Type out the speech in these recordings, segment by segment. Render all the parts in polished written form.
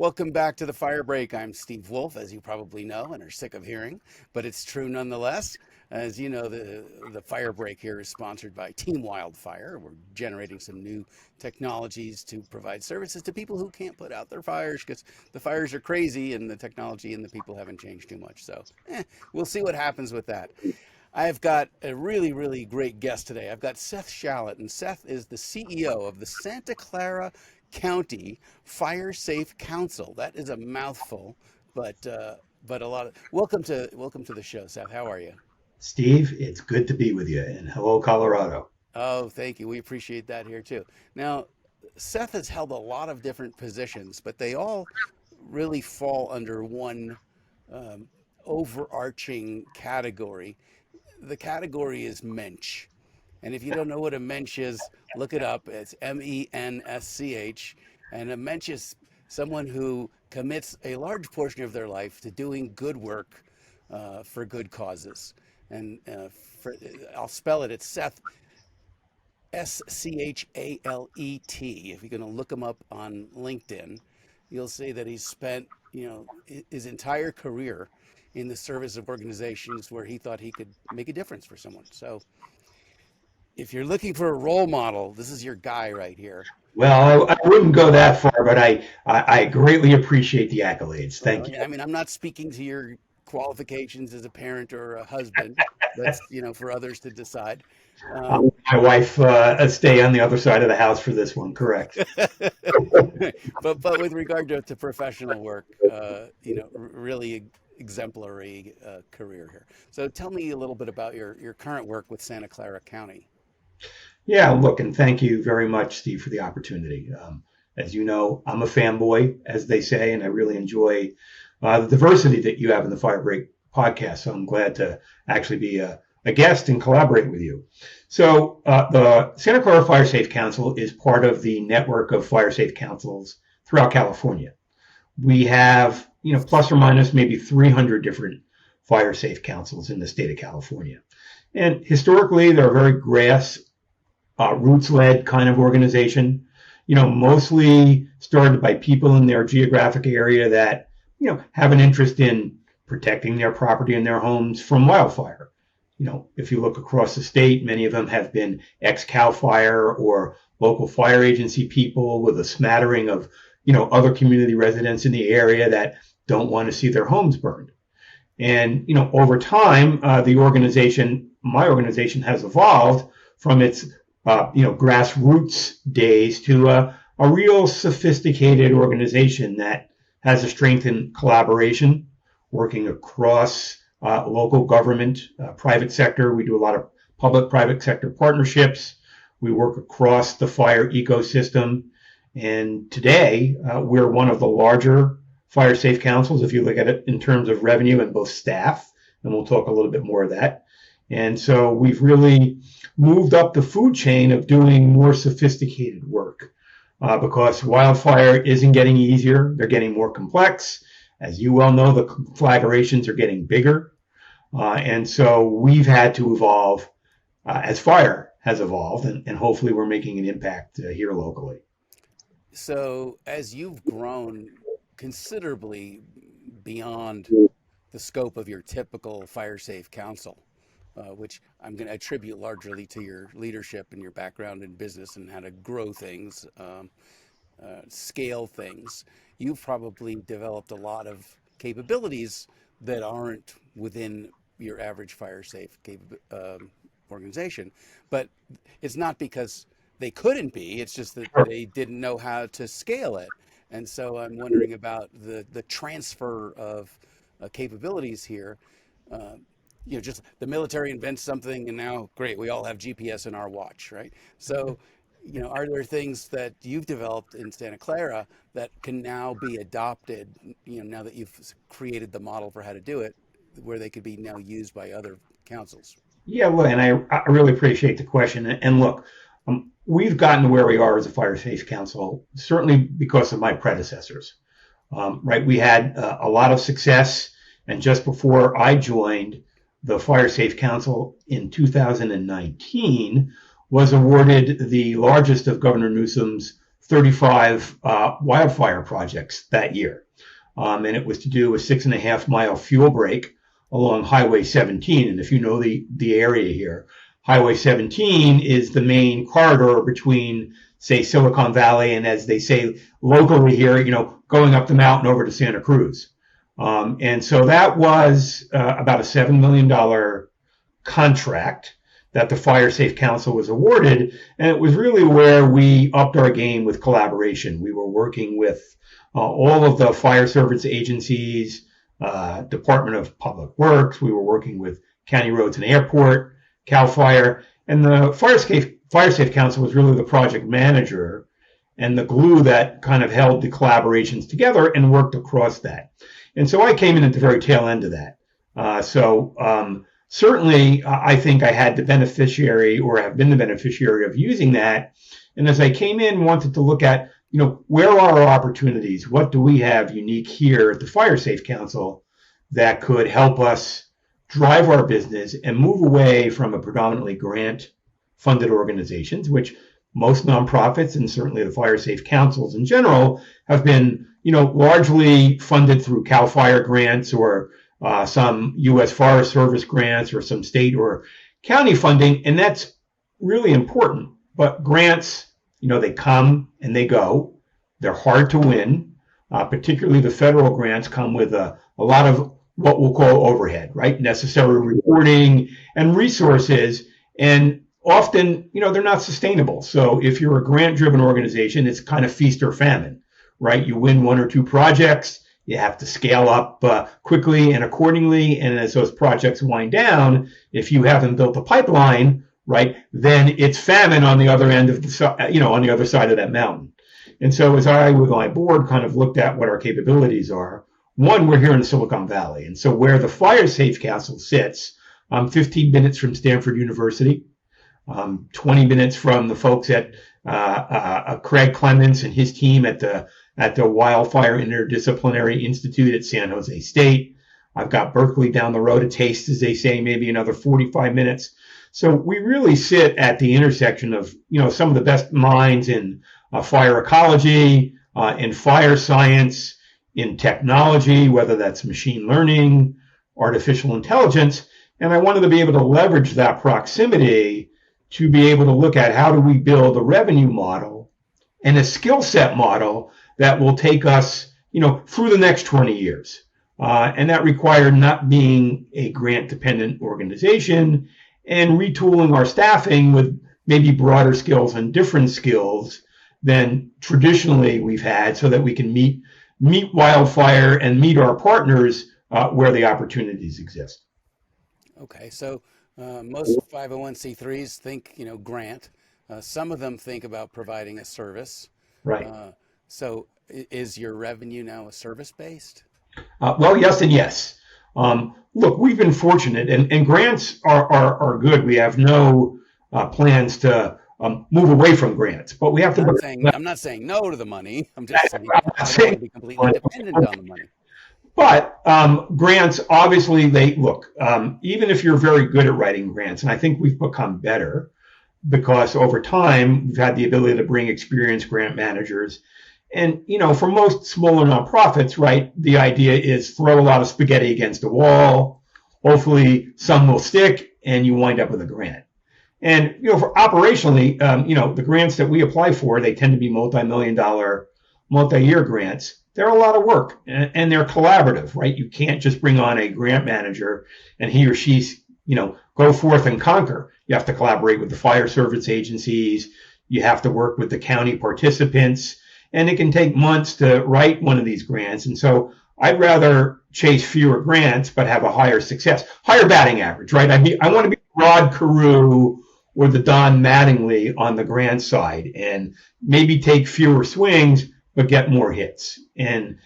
Welcome back to the Fire Break. I'm Steve Wolf, as you probably know and are sick of hearing, but it's true nonetheless. As you know, the Fire Break here is sponsored by Team Wildfire. We're generating some new technologies to provide services to people who can't put out their fires because the fires are crazy and the technology and the people haven't changed too much. So we'll see what happens with that. I've got a really, really great guest today. I've got Seth Schalet, and Seth is the CEO of the Santa Clara County FireSafe Council. That is a mouthful, but a lot of welcome to the show, Seth. How are you? Steve, it's good to be with you, and hello, Colorado. Oh, thank you. We appreciate that here too. Now, Seth has held a lot of different positions, but they all really fall under one um, overarching category. The category is mensch. And if you don't know what a mensch is, look it up. It's mensch. And a mensch is someone who commits a large portion of their life to doing good work for good causes. And I'll spell it. It's Seth, Schalet. If you're going to look him up on LinkedIn, you'll see that he's spent, his entire career in the service of organizations where he thought he could make a difference for someone. So if you're looking for a role model, this is your guy right here. Well, I wouldn't go that far, but I greatly appreciate the accolades. Thank you. I mean, I'm not speaking to your qualifications as a parent or a husband. That's, for others to decide. My wife stay on the other side of the house for this one, correct? but with regard to professional work, really exemplary career here. So tell me a little bit about your current work with Santa Clara County. Yeah, look, and thank you very much, Steve, for the opportunity. As you know, I'm a fanboy, as they say, and I really enjoy the diversity that you have in the Firebreak podcast. So I'm glad to actually be a guest and collaborate with you. So the Santa Clara Fire Safe Council is part of the network of fire safe councils throughout California. We have, plus or minus maybe 300 different fire safe councils in the state of California. And historically, they're a very roots-led kind of organization, mostly started by people in their geographic area that, have an interest in protecting their property and their homes from wildfire. If you look across the state, many of them have been ex-CAL FIRE or local fire agency people with a smattering of, other community residents in the area that don't want to see their homes burned. And, over time, my organization has evolved from its, grassroots days to a real sophisticated organization that has a strength in collaboration, working across local government, private sector. We do a lot of public-private sector partnerships. We work across the fire ecosystem. And today, we're one of the larger fire safe councils, if you look at it in terms of revenue and both staff, and we'll talk a little bit more of that. And so we've really moved up the food chain of doing more sophisticated work because wildfire isn't getting easier. They're getting more complex. As you well know, the conflagrations are getting bigger. And so we've had to evolve as fire has evolved, and hopefully we're making an impact here locally. So as you've grown considerably beyond the scope of your typical fire safe council, which I'm going to attribute largely to your leadership and your background in business and how to grow things, scale things. You've probably developed a lot of capabilities that aren't within your average fire safe organization. But it's not because they couldn't be, it's just that they didn't know how to scale it. And so I'm wondering about the transfer of capabilities here. Just the military invents something and now, great, we all have GPS in our watch, right? So, are there things that you've developed in Santa Clara that can now be adopted, now that you've created the model for how to do it, where they could be now used by other councils? Yeah, well, and I really appreciate the question. And look, we've gotten to where we are as a fire safe council, certainly because of my predecessors, right? We had a lot of success. And just before I joined, the Fire Safe Council in 2019 was awarded the largest of Governor Newsom's 35 wildfire projects that year. And it was to do a 6.5-mile fuel break along Highway 17. And if you know the area here, Highway 17 is the main corridor between, say, Silicon Valley and, as they say locally here, going up the mountain over to Santa Cruz. And so that was about a $7 million contract that the FireSafe Council was awarded. And it was really where we upped our game with collaboration. We were working with all of the fire service agencies, Department of Public Works. We were working with County Roads and Airport, CAL FIRE, and the FireSafe Council was really the project manager and the glue that kind of held the collaborations together and worked across that. And so I came in at the very tail end of that. Certainly, I think I had the beneficiary, or have been the beneficiary of using that. And as I came in, wanted to look at, where are our opportunities? What do we have unique here at the FireSafe Council that could help us drive our business and move away from a predominantly grant-funded organizations, which most nonprofits and certainly the FireSafe councils in general have been, largely funded through CAL FIRE grants or some U.S. Forest Service grants or some state or county funding, and that's really important. But grants, they come and they go. They're hard to win. Particularly the federal grants come with a lot of what we'll call overhead, right? Necessary reporting and resources. And often, they're not sustainable. So if you're a grant-driven organization, it's kind of feast or famine, right? You win one or two projects, you have to scale up quickly and accordingly. And as those projects wind down, if you haven't built a pipeline, right, then it's famine on the other end of the, on the other side of that mountain. And so as I, with my board, kind of looked at what our capabilities are, one, we're here in Silicon Valley. And so where the FireSafe Council sits, 15 minutes from Stanford University, 20 minutes from the folks at Craig Clements and his team at the Wildfire Interdisciplinary Institute at San Jose State. I've got Berkeley down the road, a taste, as they say, maybe another 45 minutes. So we really sit at the intersection of, some of the best minds in fire ecology, in fire science, in technology, whether that's machine learning, artificial intelligence. And I wanted to be able to leverage that proximity to be able to look at how do we build a revenue model and a skill set model that will take us, through the next 20 years. And that required not being a grant-dependent organization and retooling our staffing with maybe broader skills and different skills than traditionally we've had, so that we can meet Wildfire and meet our partners where the opportunities exist. Okay, so most 501c3s think, grant. Some of them think about providing a service. Right. So is your revenue now a service-based? Well, yes and yes. Look, we've been fortunate, and grants are good. We have no plans to move away from grants, but we have to. I'm not saying no to the money. I'm just saying I don't want to be completely dependent on the money. But grants, obviously, they look, even if you're very good at writing grants, and I think we've become better because over time we've had the ability to bring experienced grant managers. And, for most smaller nonprofits, right, the idea is throw a lot of spaghetti against a wall. Hopefully some will stick and you wind up with a grant. And, for operationally, the grants that we apply for, they tend to be multi-million-dollar, multi-year grants. They're a lot of work and they're collaborative, right? You can't just bring on a grant manager and he or she's, go forth and conquer. You have to collaborate with the fire service agencies. You have to work with the county participants. And it can take months to write one of these grants. And so I'd rather chase fewer grants, but have a higher success, higher batting average, right? I want to be Rod Carew or the Don Mattingly on the grant side and maybe take fewer swings, but get more hits. And,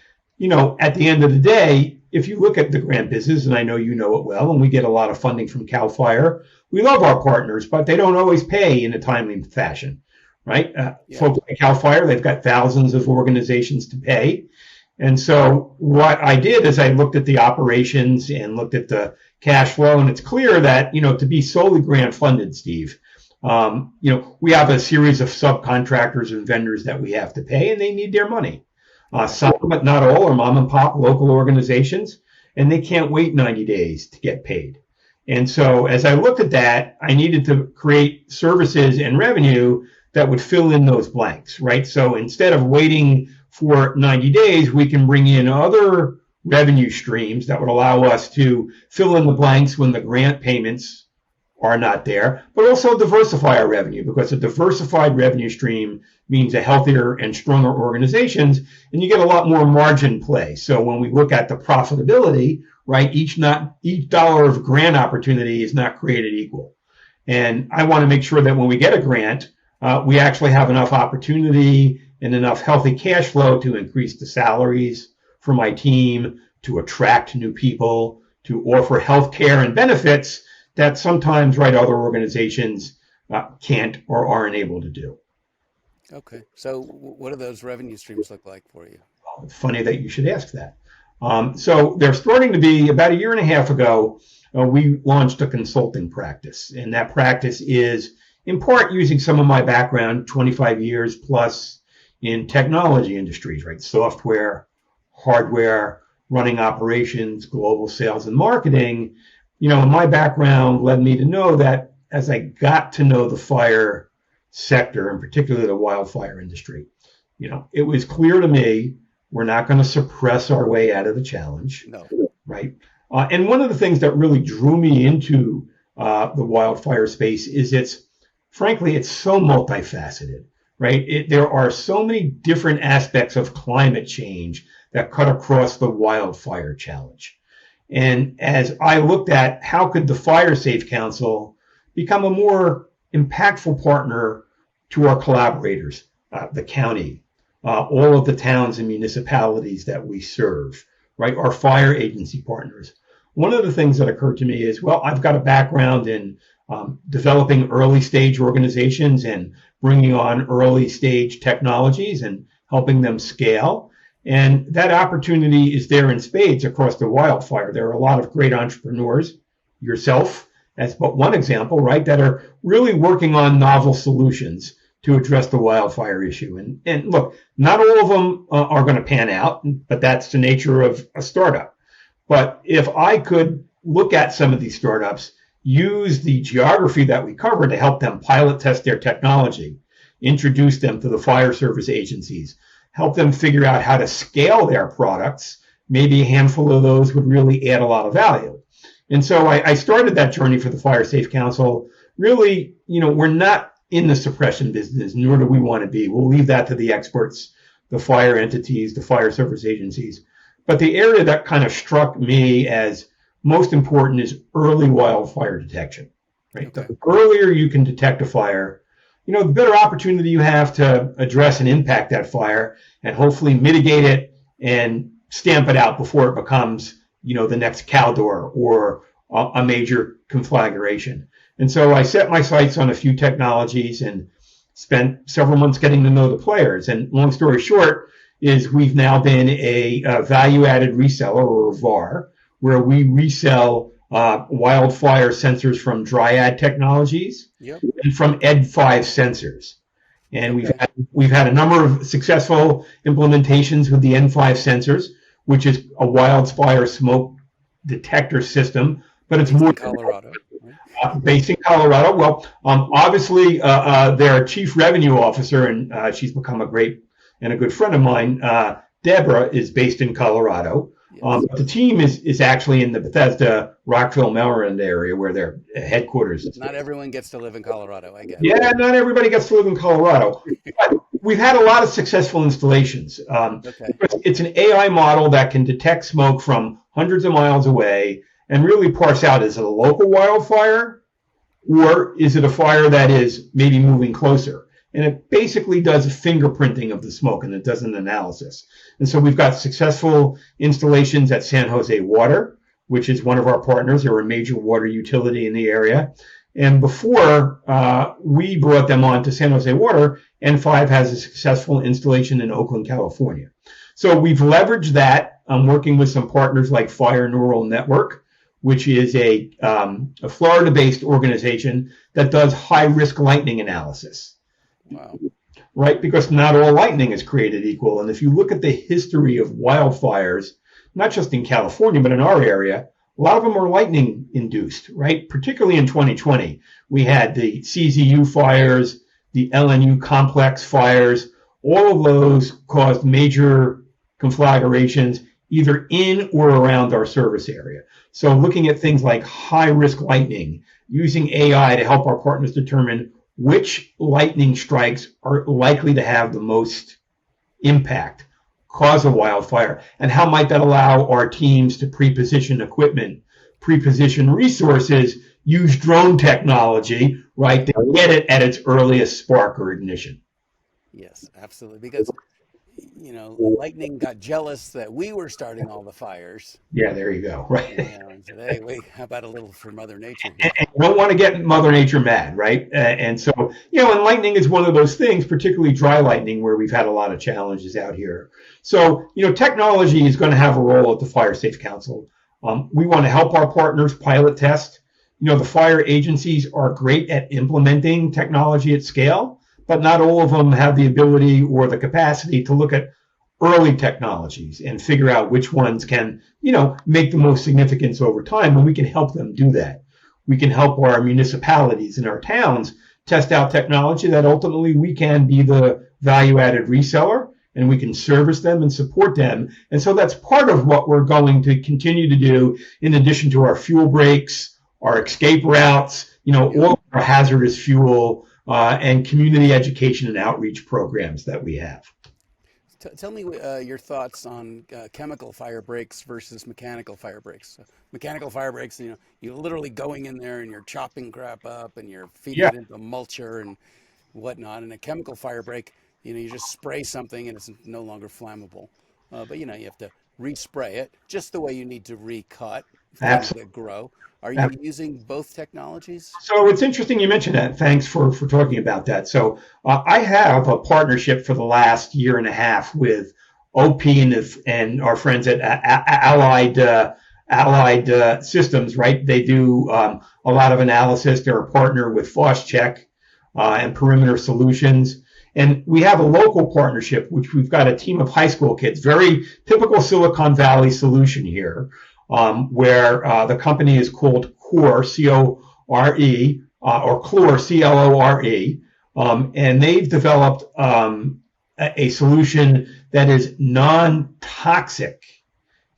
at the end of the day, if you look at the grant business, and I know you know it well, and we get a lot of funding from CAL FIRE, we love our partners, but they don't always pay in a timely fashion. Right? Folks like CAL FIRE, they've got thousands of organizations to pay. And so what I did is I looked at the operations and looked at the cash flow. And it's clear that, to be solely grant funded, Steve, We have a series of subcontractors and vendors that we have to pay, and they need their money. Some, but not all, are mom and pop local organizations, and they can't wait 90 days to get paid. And so as I looked at that, I needed to create services and revenue that would fill in those blanks, right? So instead of waiting for 90 days, we can bring in other revenue streams that would allow us to fill in the blanks when the grant payments are not there, but also diversify our revenue, because a diversified revenue stream means a healthier and stronger organizations, and you get a lot more margin play. So when we look at the profitability, right, each dollar of grant opportunity is not created equal. And I want to make sure that when we get a grant, we actually have enough opportunity and enough healthy cash flow to increase the salaries for my team, to attract new people, to offer health care and benefits that sometimes, right, other organizations can't or aren't able to do. Okay. So what do those revenue streams look like for you? Well, it's funny that you should ask that. So they're starting to be, about a year and a half ago, we launched a consulting practice. And that practice is in part using some of my background, 25 years plus in technology industries, right? Software, hardware, running operations, global sales and marketing. My background led me to know that as I got to know the fire sector, and particularly the wildfire industry, it was clear to me we're not going to suppress our way out of the challenge. No. Right? And one of the things that really drew me into the wildfire space is it's so multifaceted, right? There are so many different aspects of climate change that cut across the wildfire challenge. And as I looked at how could the FireSafe Council become a more impactful partner to our collaborators, the county, all of the towns and municipalities that we serve, right? Our fire agency partners. One of the things that occurred to me is, well, I've got a background in developing early stage organizations and bringing on early stage technologies and helping them scale. And that opportunity is there in spades across the wildfire. There are a lot of great entrepreneurs, yourself as but one example, right, that are really working on novel solutions to address the wildfire issue. And look, not all of them are going to pan out, but that's the nature of a startup. But if I could look at some of these startups, use the geography that we cover to help them pilot test their technology, introduce them to the fire service agencies, help them figure out how to scale their products, maybe a handful of those would really add a lot of value. And so I started that journey for the FireSafe Council. Really, we're not in the suppression business, nor do we want to be. We'll leave that to the experts, the fire entities, the fire service agencies. But the area that kind of struck me as most important is early wildfire detection, right? Okay. The earlier you can detect a fire, the better opportunity you have to address and impact that fire and hopefully mitigate it and stamp it out before it becomes, the next Caldor or a major conflagration. And so I set my sights on a few technologies and spent several months getting to know the players. And long story short is we've now been a value-added reseller, or a VAR, where we resell wildfire sensors from Dryad Technologies and from Ed5 sensors. And we've had a number of successful implementations with the N5 sensors, which is a wildfire smoke detector system, but it's more Colorado. Based in Colorado. Well, obviously, their chief revenue officer, and she's become a great and a good friend of mine, Deborah, is based in Colorado. But the team is actually in the Bethesda, Rockville, Maryland area where their headquarters is. Not everyone gets to live in Colorado, I guess. Yeah, not everybody gets to live in Colorado. But we've had a lot of successful installations. It's an AI model that can detect smoke from hundreds of miles away and really parse out, is it a local wildfire or is it a fire that is maybe moving closer? And it basically does a fingerprinting of the smoke, and it does an analysis. And so we've got successful installations at San Jose Water, which is one of our partners. They're a major water utility in the area. And before we brought them on to San Jose Water, N5 has a successful installation in Oakland, California. So we've leveraged that. I'm working with some partners like Fire Neural Network, which is a Florida-based organization that does high-risk lightning analysis. Wow. Right? Because not all lightning is created equal. And if you look at the history of wildfires, not just in California, but in our area, a lot of them are lightning induced, right? Particularly in 2020. We had the CZU fires, the LNU complex fires. All of those caused major conflagrations either in or around our service area. So looking at things like high risk lightning, using AI to help our partners determine which lightning strikes are likely to have the most impact, cause a wildfire, and how might that allow our teams to pre-position equipment, pre-position resources, use drone technology, right, to get it at its earliest spark or ignition. Yes, absolutely. Because, lightning got jealous that we were starting all the fires. Yeah, there you go. Right. And said, hey, wait, how about a little for Mother Nature here? And you don't want to get Mother Nature mad, right? And so, and lightning is one of those things, particularly dry lightning, where we've had a lot of challenges out here. So, technology is going to have a role at the FireSafe Council. We want to help our partners pilot test. The fire agencies are great at implementing technology at scale, but not all of them have the ability or the capacity to look at early technologies and figure out which ones can, make the most significance over time. And we can help them do that. We can help our municipalities and our towns test out technology that ultimately we can be the value-added reseller, and we can service them and support them. And so that's part of what we're going to continue to do, in addition to our fuel breaks, our escape routes, all of our hazardous fuel, and community education and outreach programs that we have. Tell me your thoughts on chemical fire breaks versus mechanical fire breaks. Mechanical fire breaks, you're literally going in there and you're chopping crap up and you're feeding it into mulcher and whatnot. And a chemical fire break, you just spray something and it's no longer flammable. But you have to respray it just the way you need to recut things that grow. Are you using both technologies? So it's interesting you mentioned that. Thanks for talking about that. So I have a partnership for the last year and a half with OP and our friends at Allied Systems, right? They do a lot of analysis. They're a partner with FOSCheck and Perimeter Solutions. And we have a local partnership, which we've got a team of high school kids, very typical Silicon Valley solution here. Where the company is called Core, C-O-R-E, or Clore, C-L-O-R-E, and they've developed a solution that is non-toxic,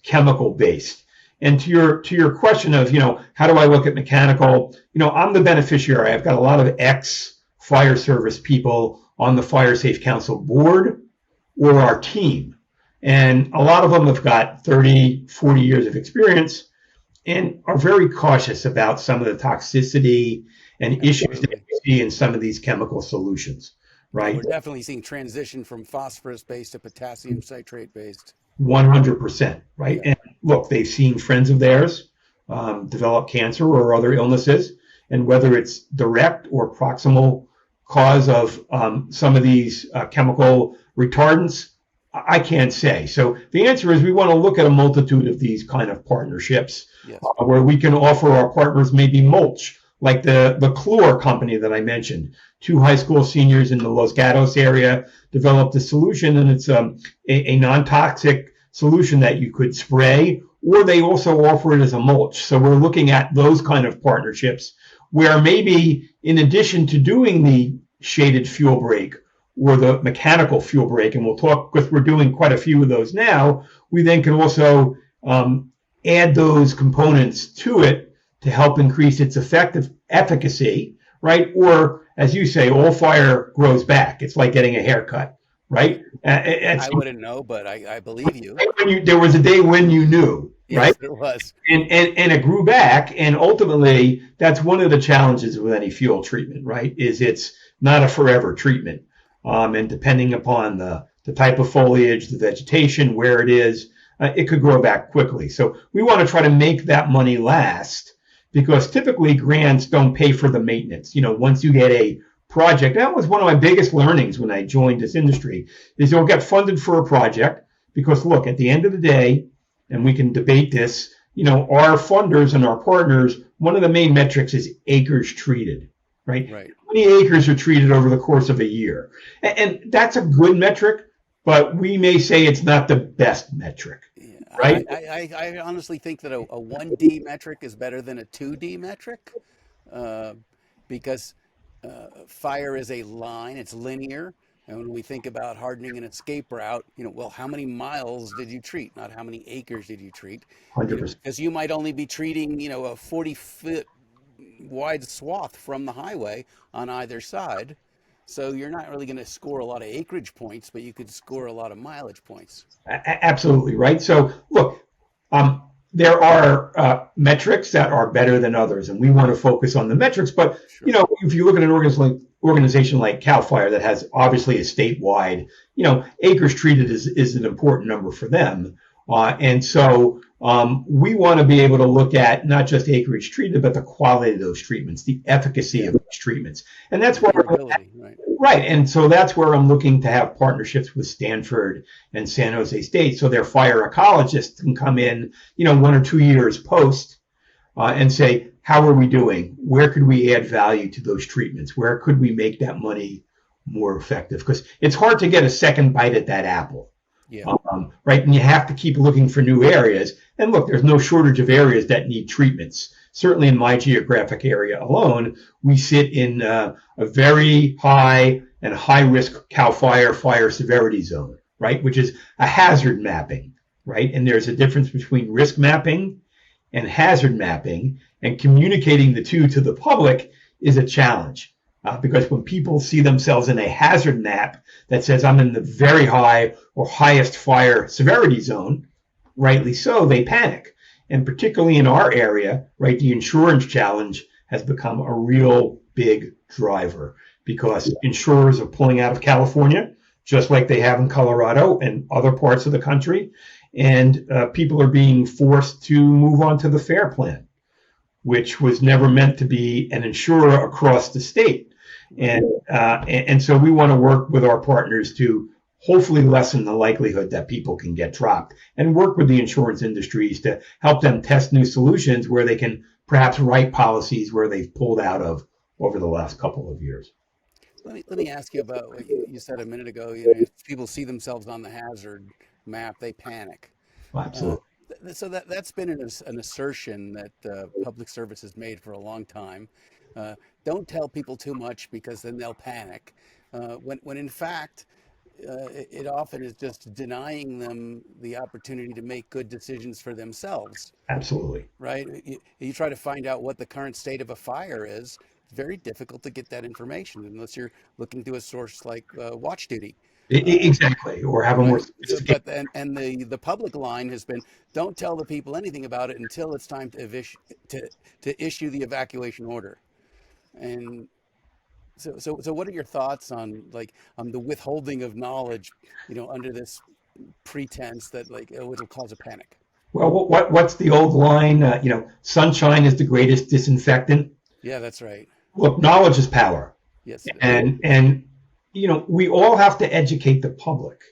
chemical-based. And to your question of, how do I look at mechanical? I'm the beneficiary. I've got a lot of ex-fire service people on the FireSafe Council board or our team. And a lot of them have got 30, 40 years of experience and are very cautious about some of the toxicity and issues that we see in some of these chemical solutions, right? We're definitely seeing transition from phosphorus-based to potassium citrate-based. 100%, right? Yeah. And look, they've seen friends of theirs develop cancer or other illnesses, and whether it's direct or proximal cause of some of these chemical retardants, I can't say. So the answer is we want to look at a multitude of these kind of partnerships where we can offer our partners maybe mulch, like the Clore company that I mentioned. 2 high school seniors in the Los Gatos area developed a solution, and it's a non-toxic solution that you could spray, or they also offer it as a mulch. So we're looking at those kind of partnerships where maybe in addition to doing the shaded fuel break or the mechanical fuel break, and we'll talk, because we're doing quite a few of those now, we then can also add those components to it to help increase its efficacy, right? Or, as you say, all fire grows back. It's like getting a haircut, right? I wouldn't know, but I believe you. There was a day when you knew, right? Yes, there was. And it grew back, and ultimately, that's one of the challenges with any fuel treatment, right? Is it's not a forever treatment. And depending upon the type of foliage, the vegetation, where it is, it could grow back quickly. So we want to try to make that money last, because typically grants don't pay for the maintenance. Once you get a project, that was one of my biggest learnings when I joined this industry, is you'll get funded for a project because, look, at the end of the day, and we can debate this, our funders and our partners, one of the main metrics is acres treated, right? Right. How many acres are treated over the course of a year? And that's a good metric, but we may say it's not the best metric, Yeah, right? I honestly think that a 1D metric is better than a 2D metric, uh, because fire is a line, it's linear. And when we think about hardening an escape route, well, how many miles did you treat, not how many acres did you treat? 100%. Because you might only be treating, a 40-foot wide swath from the highway on either side. So you're not really going to score a lot of acreage points, but you could score a lot of mileage points. Absolutely, right? So look, there are metrics that are better than others, and we want to focus on the metrics. But Sure. if you look at an organization like Cal Fire that has obviously a statewide, acres treated is an important number for them, and so we want to be able to look at not just acreage treated, but the quality of those treatments, the efficacy of those treatments, and that's what Durability, right? Right, and so that's where I'm looking to have partnerships with Stanford and San Jose State, so their fire ecologists can come in, 1 or 2 years post, and say, how are we doing? Where could we add value to those treatments? Where could we make that money more effective? Because it's hard to get a second bite at that apple, Yeah. right? And you have to keep looking for new areas. And look, there's no shortage of areas that need treatments. Certainly in my geographic area alone, we sit in a very high and high risk CAL FIRE fire severity zone, right? Which is a hazard mapping, right? And there's a difference between risk mapping and hazard mapping, and communicating the two to the public is a challenge. Because when people see themselves in a hazard map that says I'm in the very high or highest fire severity zone, rightly so, they panic. And particularly in our area, right, the insurance challenge has become a real big driver because insurers are pulling out of California, just like they have in Colorado and other parts of the country. And people are being forced to move on to the FAIR plan, which was never meant to be an insurer across the state. And so we want to work with our partners to hopefully lessen the likelihood that people can get dropped and work with the insurance industries to help them test new solutions where they can perhaps write policies where they've pulled out of over the last couple of years. Let me ask you about what you said a minute ago. If people see themselves on the hazard map, they panic. Absolutely. So that's been an assertion that public service has made for a long time. Don't tell people too much because then they'll panic. When in fact, it often is just denying them the opportunity to make good decisions for themselves. Absolutely. Right? You try to find out what the current state of a fire is. It's very difficult to get that information unless you're looking to a source like Watch Duty. Exactly. Or have a more sophisticated. But and the public line has been, don't tell the people anything about it until it's time to issue the evacuation order. And so what are your thoughts on the withholding of knowledge, under this pretense that it'll cause a panic? Well, what's the old line? Sunshine is the greatest disinfectant. Yeah, that's right. Look, knowledge is power. Yes. And we all have to educate the public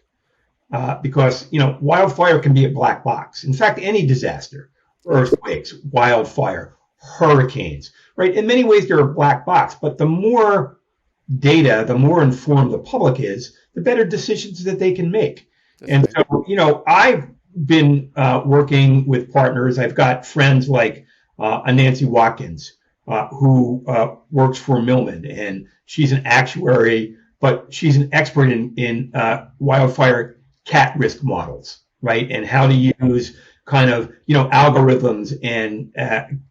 because wildfire can be a black box. In fact, any disaster, earthquakes, wildfire, hurricanes, right? In many ways, they're a black box. But the more data, the more informed the public is, the better decisions that they can make. That's right. So, I've been working with partners. I've got friends like Nancy Watkins, who works for Millman, and she's an actuary, but she's an expert in wildfire cat risk models, right? And how to use kind of, algorithms and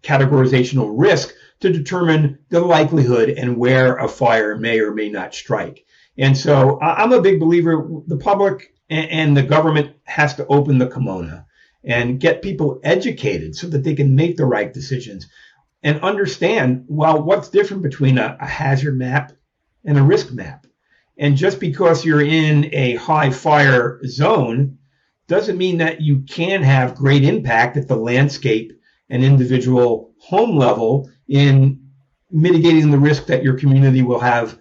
categorizational risk to determine the likelihood and where a fire may or may not strike. And so I'm a big believer the public and the government has to open the kimono and get people educated so that they can make the right decisions and understand, well, what's different between a hazard map and a risk map. And just because you're in a high fire zone doesn't mean that you can have great impact at the landscape and individual home level in mitigating the risk that your community will have,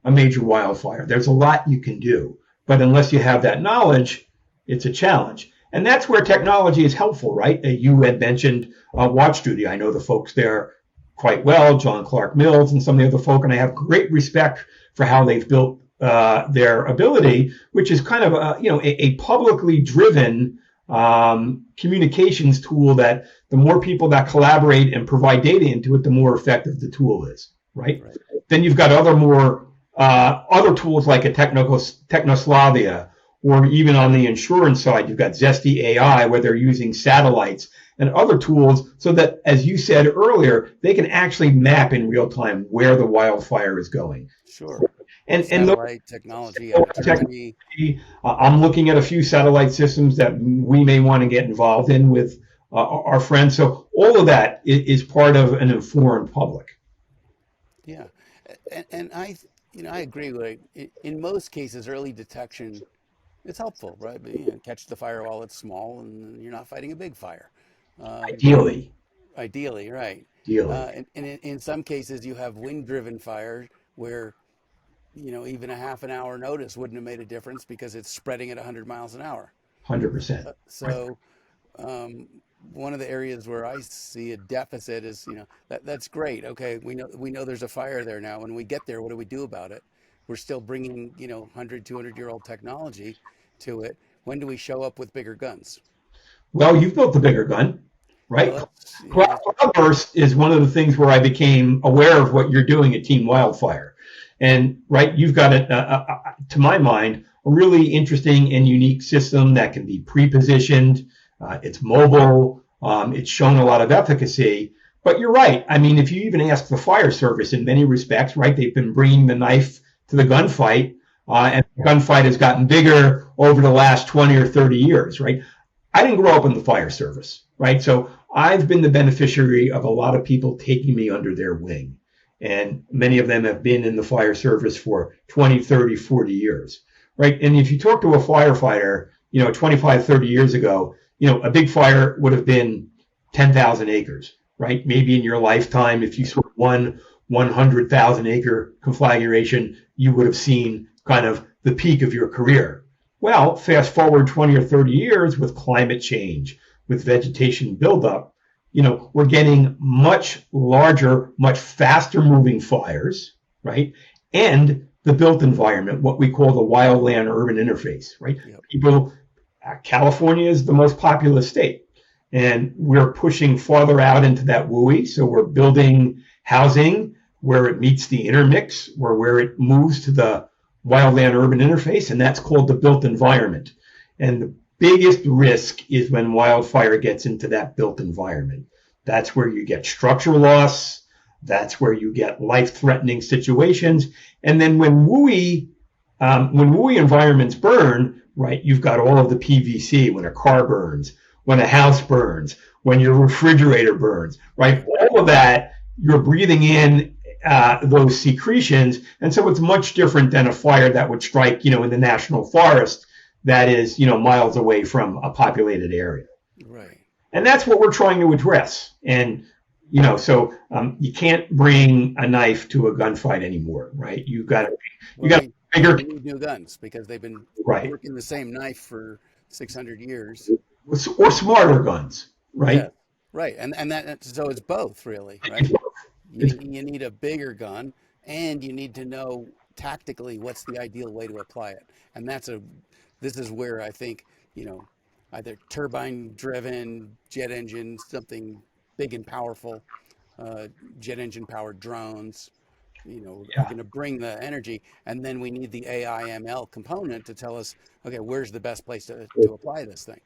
a major wildfire. There's a lot you can do, but unless you have that knowledge, it's a challenge. And that's where technology is helpful, right? You had mentioned Watch Duty. I know the folks there quite well, John Clark Mills and some of the other folk, and I have great respect for how they've built their ability, which is kind of a publicly driven communications tool that the more people that collaborate and provide data into it, the more effective the tool is, right? Then you've got other tools like a Technoslavia, or even on the insurance side, you've got Zesty AI, where they're using satellites and other tools so that, as you said earlier, they can actually map in real time where the wildfire is going. Sure. And satellite technology, opportunity. I'm looking at a few satellite systems that we may want to get involved in with our friends. So all of that is part of an informed public. Yeah, and I agree. Like in most cases, early detection is helpful, right? Catch the fire while it's small, and you're not fighting a big fire. Ideally, right. And in some cases, you have wind-driven fire where even a half an hour notice wouldn't have made a difference because it's spreading at 100 miles an hour. 100%. So one of the areas where I see a deficit is, that's great. Okay, we know there's a fire there now. When we get there, what do we do about it? We're still bringing, 100, 200-year-old technology to it. When do we show up with bigger guns? Well, you've built the bigger gun, right? Cloudburst is one of the things where I became aware of what you're doing at Team Wildfire. And, right, you've got, to my mind, a really interesting and unique system that can be pre-positioned. It's mobile. It's shown a lot of efficacy. But you're right. I mean, if you even ask the fire service in many respects, right, they've been bringing the knife to the gunfight, and the gunfight has gotten bigger over the last 20 or 30 years, right? I didn't grow up in the fire service, right? So I've been the beneficiary of a lot of people taking me under their wing. And many of them have been in the fire service for 20, 30, 40 years, right? And if you talk to a firefighter, 25, 30 years ago, a big fire would have been 10,000 acres, right? Maybe in your lifetime, if you saw one 100,000 acre conflagration, you would have seen kind of the peak of your career. Well, fast forward 20 or 30 years with climate change, with vegetation buildup, we're getting much larger, much faster moving fires, right? And the built environment, what we call the wildland urban interface, right? Yep. California is the most populous state, and we're pushing farther out into that WUI. So we're building housing where it meets the intermix, or where it moves to the wildland urban interface, and that's called the built environment. And the biggest risk is when wildfire gets into that built environment. That's where you get structure loss. That's where you get life-threatening situations. And then when WUI environments burn, right, you've got all of the PVC when a car burns, when a house burns, when your refrigerator burns, right? All of that, you're breathing in those secretions. And so it's much different than a fire that would strike, in the national forest that is, miles away from a populated area. Right. And that's what we're trying to address. And, so you can't bring a knife to a gunfight anymore, right? You got bigger. They need new guns because they've been working the same knife for 600 years. Or smarter guns, right? Yeah, right. And that, so it's both, really, right? You need a bigger gun, and you need to know tactically what's the ideal way to apply it. And this is where I think, either turbine-driven, jet engine, something big and powerful, jet engine-powered drones, are going to bring the energy. And then we need the AI/ML component to tell us, okay, where's the best place to apply this thing?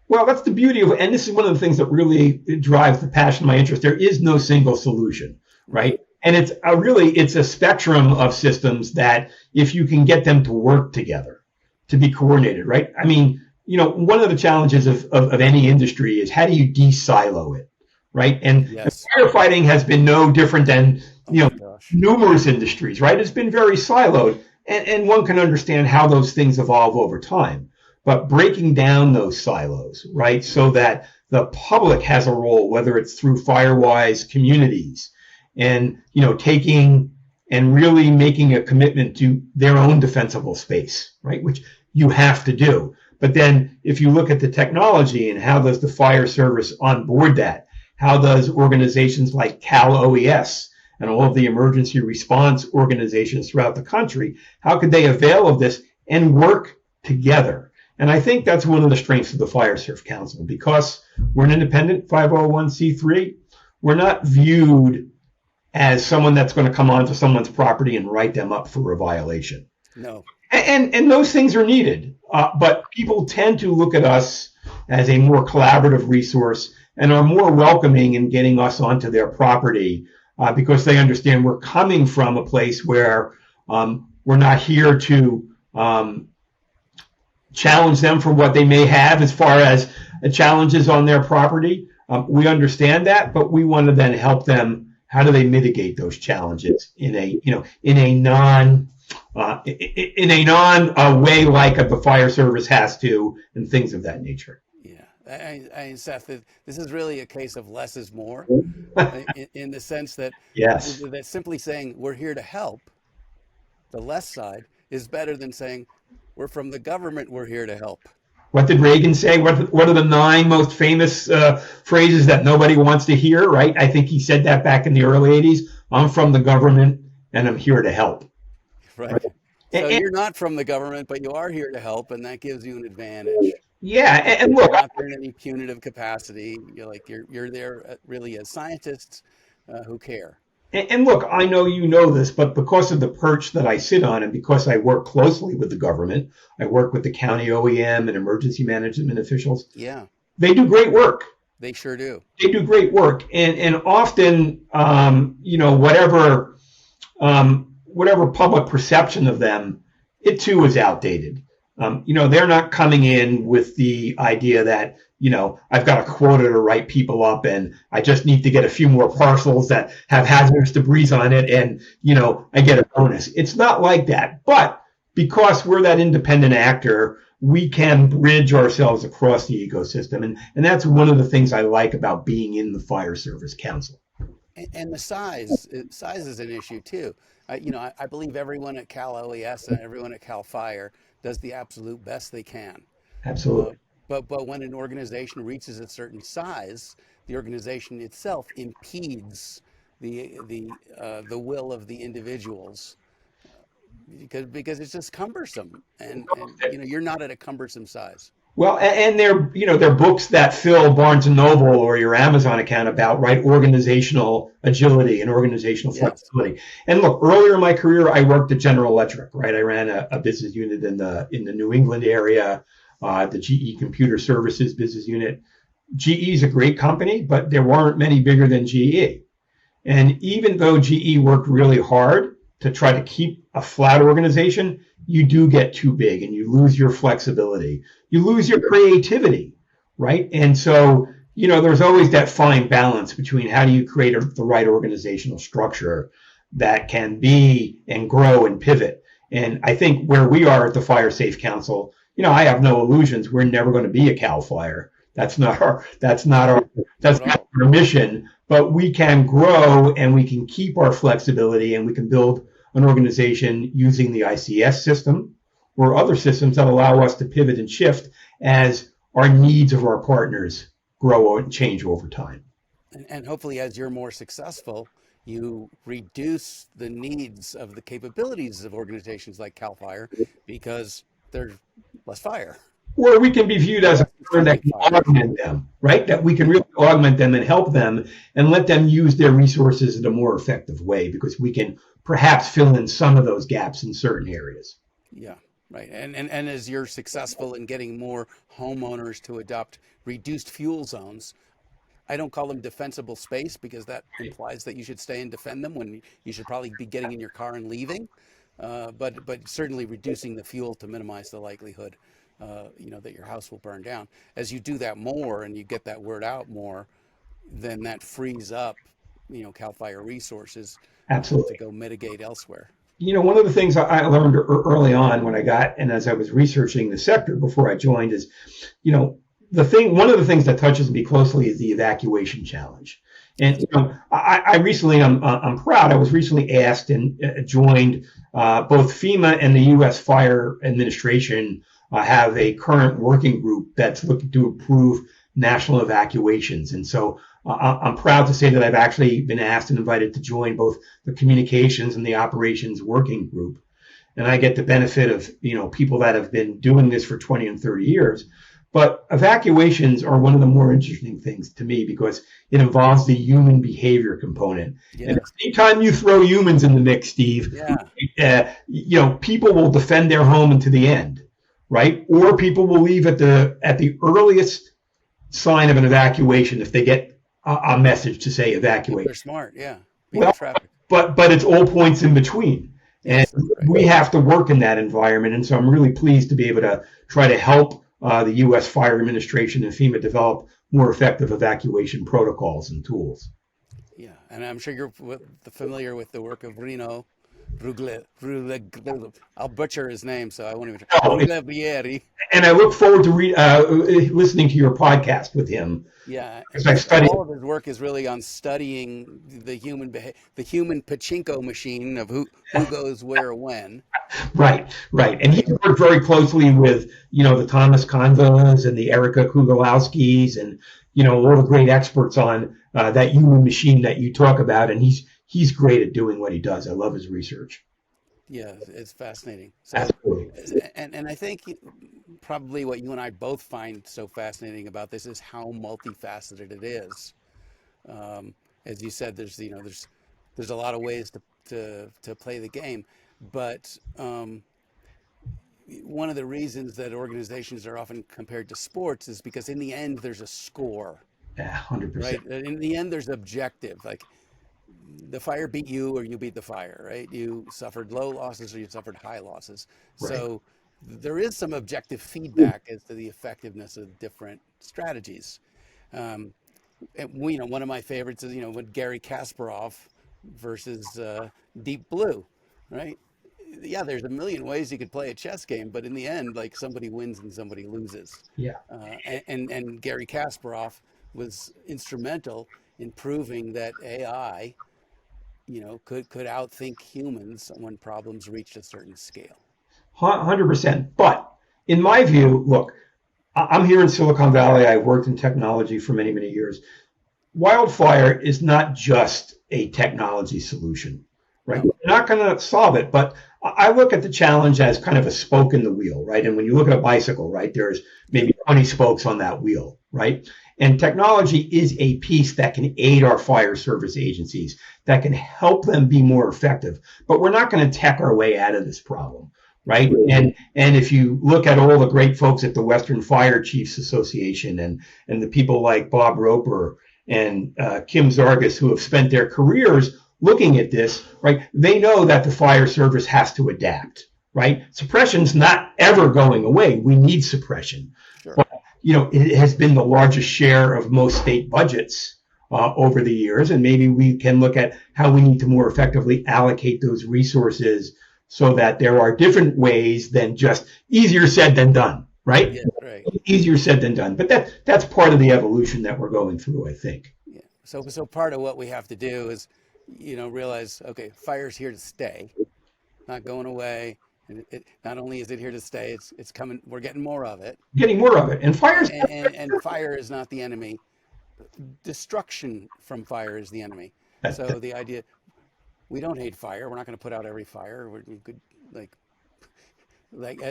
Well, that's the beauty of it. And this is one of the things that really drives the passion of my interest. There is no single solution, right? And it's a spectrum of systems that if you can get them to work together, to be coordinated, right? I mean, one of the challenges of any industry is how do you de-silo it, right? And firefighting has been no different than, numerous industries, right? It's been very siloed, and one can understand how those things evolve over time. But breaking down those silos, right, so that the public has a role, whether it's through Firewise communities, and taking and really making a commitment to their own defensible space, right, which you have to do. But then if you look at the technology and how does the fire service onboard that, how does organizations like Cal OES and all of the emergency response organizations throughout the country, how could they avail of this and work together? And I think that's one of the strengths of the FireSafe Council. Because we're an independent 501c3, we're not viewed as someone that's going to come onto someone's property and write them up for a violation. No. And those things are needed. But people tend to look at us as a more collaborative resource and are more welcoming in getting us onto their property because they understand we're coming from a place where we're not here to challenge them for what they may have as far as challenges on their property. We understand that, but we want to then help them. How do they mitigate those challenges in a non way like the fire service has to, and things of that nature. Yeah, I Seth, this is really a case of less is more, in the sense that yes, that simply saying we're here to help, the less side, is better than saying we're from the government, we're here to help. What did Reagan say? What are the 9 most famous phrases that nobody wants to hear, right? I think he said that back in the early 80s. I'm from the government and I'm here to help. Right. So you're not from the government, but you are here to help, and that gives you an advantage. Yeah, and look, you're not there in any punitive capacity. You're there really as scientists who care. And look, I know you know this, but because of the perch that I sit on and because I work closely with the government, I work with the county OEM and emergency management officials. Yeah. They do great work. They sure do. They do great work. And often, whatever public perception of them, it too is outdated. They're not coming in with the idea that, I've got a quota to write people up and I just need to get a few more parcels that have hazardous debris on it and, I get a bonus. It's not like that. But because we're that independent actor, we can bridge ourselves across the ecosystem. And that's one of the things I like about being in the Fire Service Council. And the size is an issue too. I believe everyone at Cal OES and everyone at Cal Fire does the absolute best they can. Absolutely. But when an organization reaches a certain size, the organization itself impedes the will of the individuals because it's just cumbersome, and you're not at a cumbersome size. Well, and they're books that fill Barnes and Noble or your Amazon account about organizational agility and organizational flexibility. Yes. And look, earlier in my career, I worked at General Electric, right? I ran a business unit in the New England area, the GE Computer Services business unit. GE is a great company, but there weren't many bigger than GE. And even though GE worked really hard to try to keep a flat organization, you do get too big and you lose your flexibility. You lose your creativity, right? And so, there's always that fine balance between how do you create the right organizational structure that can be and grow and pivot. And I think where we are at the FireSafe Council, I have no illusions. We're never going to be a Cal Fire. That's not our mission, but we can grow and we can keep our flexibility and we can build an organization using the ICS system or other systems that allow us to pivot and shift as our needs of our partners grow and change over time. And hopefully as you're more successful, you reduce the needs of the capabilities of organizations like Cal Fire because there's less fire. Or we can be viewed as a firm that can augment them, right? That we can really augment them and help them and let them use their resources in a more effective way because we can perhaps fill in some of those gaps in certain areas. Yeah, right. And as you're successful in getting more homeowners to adopt reduced fuel zones, I don't call them defensible space because that implies that you should stay and defend them when you should probably be getting in your car and leaving. But certainly reducing the fuel to minimize the likelihood, that your house will burn down. As you do that more and you get that word out more, then that frees up, Cal Fire resources Absolutely to go mitigate elsewhere. One of the things I learned early on when I got, and as I was researching the sector before I joined is, one of the things that touches me closely is the evacuation challenge. And I recently, I'm proud, I was recently asked and joined both FEMA and the U.S. Fire Administration have a current working group that's looking to improve national evacuations. And so I'm proud to say that I've actually been asked and invited to join both the communications and the operations working group. And I get the benefit of, people that have been doing this for 20 and 30 years. But evacuations are one of the more interesting things to me because it involves the human behavior component. Yes. And anytime you throw humans in the mix, Steve, people will defend their home until the end, right? Or people will leave at the earliest sign of an evacuation if they get a message to say evacuate. They're smart, yeah. Well, but it's all points in between. And we have to work in that environment. And so I'm really pleased to be able to try to help the U.S. Fire Administration and FEMA develop more effective evacuation protocols and tools. Yeah, and I'm sure you're familiar with the work of Rino Ruglieri. I'll butcher his name, so I won't even try. Ruglieri. And I look forward to listening to your podcast with him. Yeah, I all of his work is really on studying the human pachinko machine of who goes where when. Right. And he worked very closely with, the Thomas Convas and the Erica Kugalowskis and, all the great experts on that human machine that you talk about. And he's great at doing what he does. I love his research. Yeah, it's fascinating. So, absolutely. And I think probably what you and I both find so fascinating about this is how multifaceted it is. As you said, there's a lot of ways to play the game, but one of the reasons that organizations are often compared to sports is because in the end there's a score. Yeah, 100%. Right. In the end, there's objective. Like, the fire beat you or you beat the fire, right? You suffered low losses or you suffered high losses. Right. So there is some objective feedback as to the effectiveness of different strategies. And one of my favorites is, with Gary Kasparov versus Deep Blue, right? Yeah, there's a million ways you could play a chess game, but in the end, like, somebody wins and somebody loses. Yeah. And Gary Kasparov was instrumental in proving that AI, could outthink humans when problems reached a certain scale. 100%. But in my view, look, I'm here in Silicon Valley. I worked in technology for many, many years. Wildfire is not just a technology solution, right? No. We're not going to solve it, but I look at the challenge as kind of a spoke in the wheel, right? And when you look at a bicycle, right, there's maybe 20 spokes on that wheel, right? And technology is a piece that can aid our fire service agencies, that can help them be more effective. But we're not going to tech our way out of this problem, right? And if you look at all the great folks at the Western Fire Chiefs Association and the people like Bob Roper and Kim Zargis, who have spent their careers looking at this, right, they know that the fire service has to adapt, right? Suppression's not ever going away. We need suppression. Sure. But, it has been the largest share of most state budgets over the years, and maybe we can look at how we need to more effectively allocate those resources so that there are different ways than just easier said than done, right? Yeah, right. Easier said than done. But that's part of the evolution that we're going through, I think. Yeah. So part of what we have to do is, realize, okay, fire's here to stay, not going away. And not only is it here to stay, it's coming. We're getting more of it. Getting more of it, and fire is not the enemy. Destruction from fire is the enemy. So the idea, we don't hate fire. We're not going to put out every fire. We could like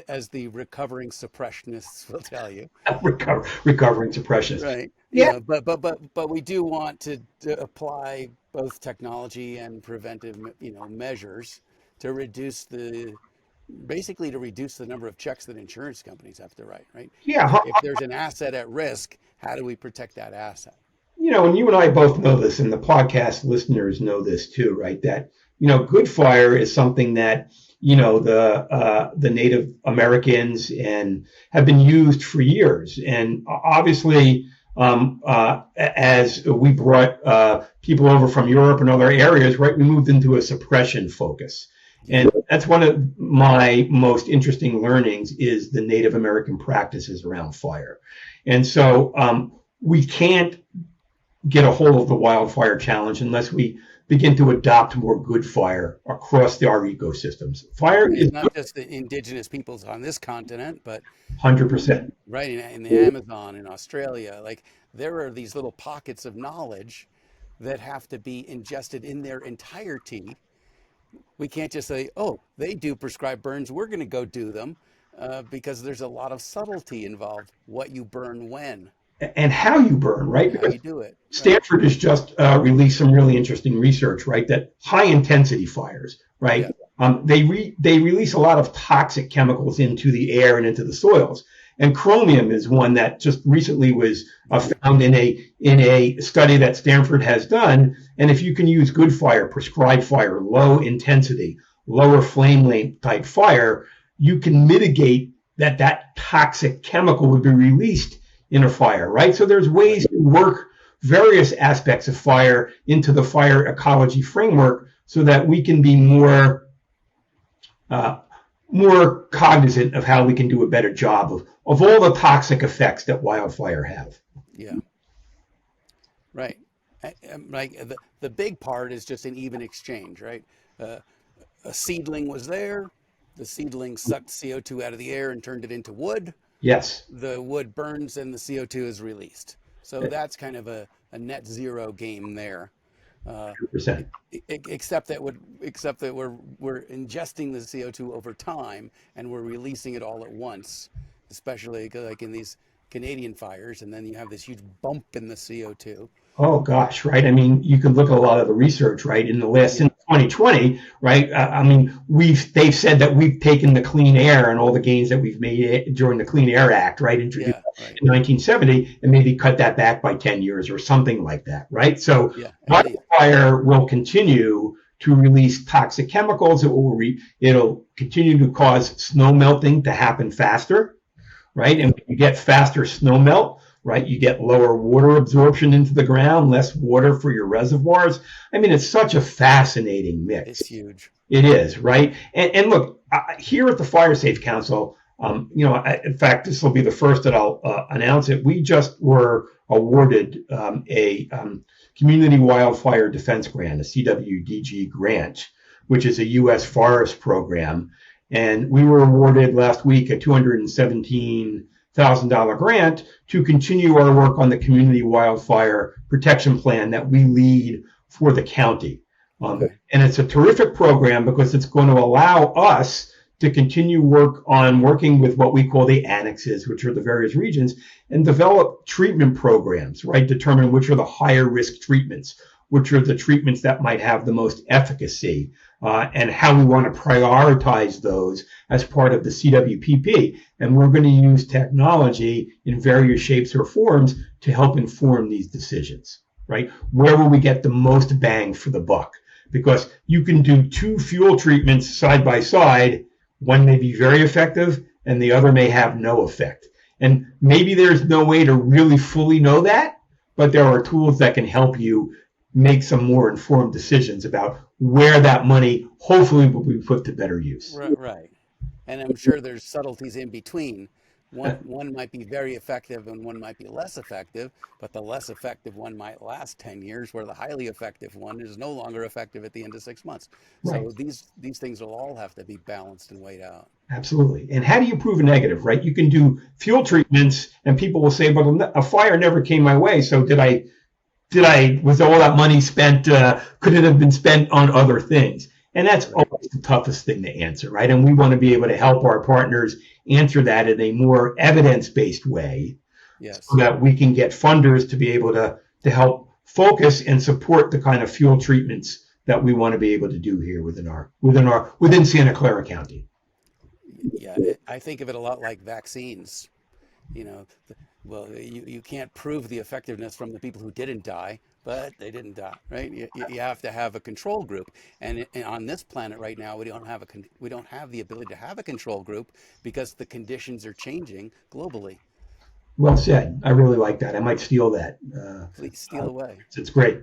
as the recovering suppressionists will tell you. Recovering suppressionists. Right. Yeah. But we do want to apply both technology and preventive measures to reduce the number of checks that insurance companies have to write, right? Yeah. If there's an asset at risk, how do we protect that asset? And you and I both know this, and the podcast listeners know this too, right? That, good fire is something that, the Native Americans and have been used for years. And obviously, as we brought people over from Europe and other areas, right, we moved into a suppression focus. And that's one of my most interesting learnings is the Native American practices around fire. And so we can't get a hold of the wildfire challenge unless we begin to adopt more good fire across our ecosystems. Fire is And not just the indigenous peoples on this continent, but 100%. right in the Amazon, in Australia. Like there are these little pockets of knowledge that have to be ingested in their entirety. We can't just say, oh, they do prescribed burns, we're going to go do them, because there's a lot of subtlety involved. What you burn when And how you burn, right? and how Because you do it. Right. Stanford has just released some really interesting research, right? That high intensity fires, right? Yeah. They release a lot of toxic chemicals into the air and into the soils. And chromium is one that just recently was found in a study that Stanford has done. And if you can use good fire, prescribed fire, low intensity, lower flame length type fire, you can mitigate that toxic chemical would be released in a fire, right? So there's ways to work various aspects of fire into the fire ecology framework so that we can be more cognizant of how we can do a better job of all the toxic effects that wildfire have. Yeah. Right. Like the big part is just an even exchange, right? A seedling was there. The seedling sucked CO2 out of the air and turned it into wood. Yes. The wood burns and the CO2 is released. So that's kind of a net zero game there. 100%. Except that we're ingesting the CO2 over time and we're releasing it all at once, especially like in these Canadian fires, and then you have this huge bump in the CO2. Oh gosh, right. I mean, you can look at a lot of the research, right? In the last since 2020, right? I mean, they've said that we've taken the clean air and all the gains that we've made during the Clean Air Act, right, introduced in 1970, and maybe cut that back by 10 years or something like that, right? So, wildfire will continue to release toxic chemicals. It'll continue to cause snow melting to happen faster, right? And when you get faster snow melt, right, you get lower water absorption into the ground, less water for your reservoirs. I mean, it's such a fascinating mix. It's huge. It is, right? And look, here at the FireSafe Council, in fact, this will be the first that I'll announce it. We just were awarded a Community Wildfire Defense Grant, a CWDG grant, which is a U.S. forest program. And we were awarded last week a $217,000 grant to continue our work on the Community Wildfire Protection Plan that we lead for the county. And it's a terrific program because it's going to allow us to continue working with what we call the annexes, which are the various regions, and develop treatment programs, right? Determine which are the higher risk treatments, which are the treatments that might have the most efficacy, and how we want to prioritize those as part of the CWPP. And we're going to use technology in various shapes or forms to help inform these decisions, right? Where will we get the most bang for the buck? Because you can do two fuel treatments side by side. One may be very effective and the other may have no effect. And maybe there's no way to really fully know that, but there are tools that can help you make some more informed decisions about where that money hopefully will be put to better use. Right. And I'm sure there's subtleties in between. One might be very effective and one might be less effective, but the less effective one might last 10 years, where the highly effective one is no longer effective at the end of 6 months. Right. So these things will all have to be balanced and weighed out. Absolutely. And how do you prove a negative, right? You can do fuel treatments and people will say, but a fire never came my way. So was all that money spent, could it have been spent on other things? And that's always the toughest thing to answer, right? And we want to be able to help our partners answer that in a more evidence-based way, so that we can get funders to be able to help focus and support the kind of fuel treatments that we want to be able to do here within Santa Clara County. Yeah, I think of it a lot like vaccines. You can't prove the effectiveness from the people who didn't die, but they didn't die, right? You have to have a control group, and on this planet right now, we don't have the ability to have a control group because the conditions are changing globally. Well said. I really like that. I might steal that. Please steal away. It's great.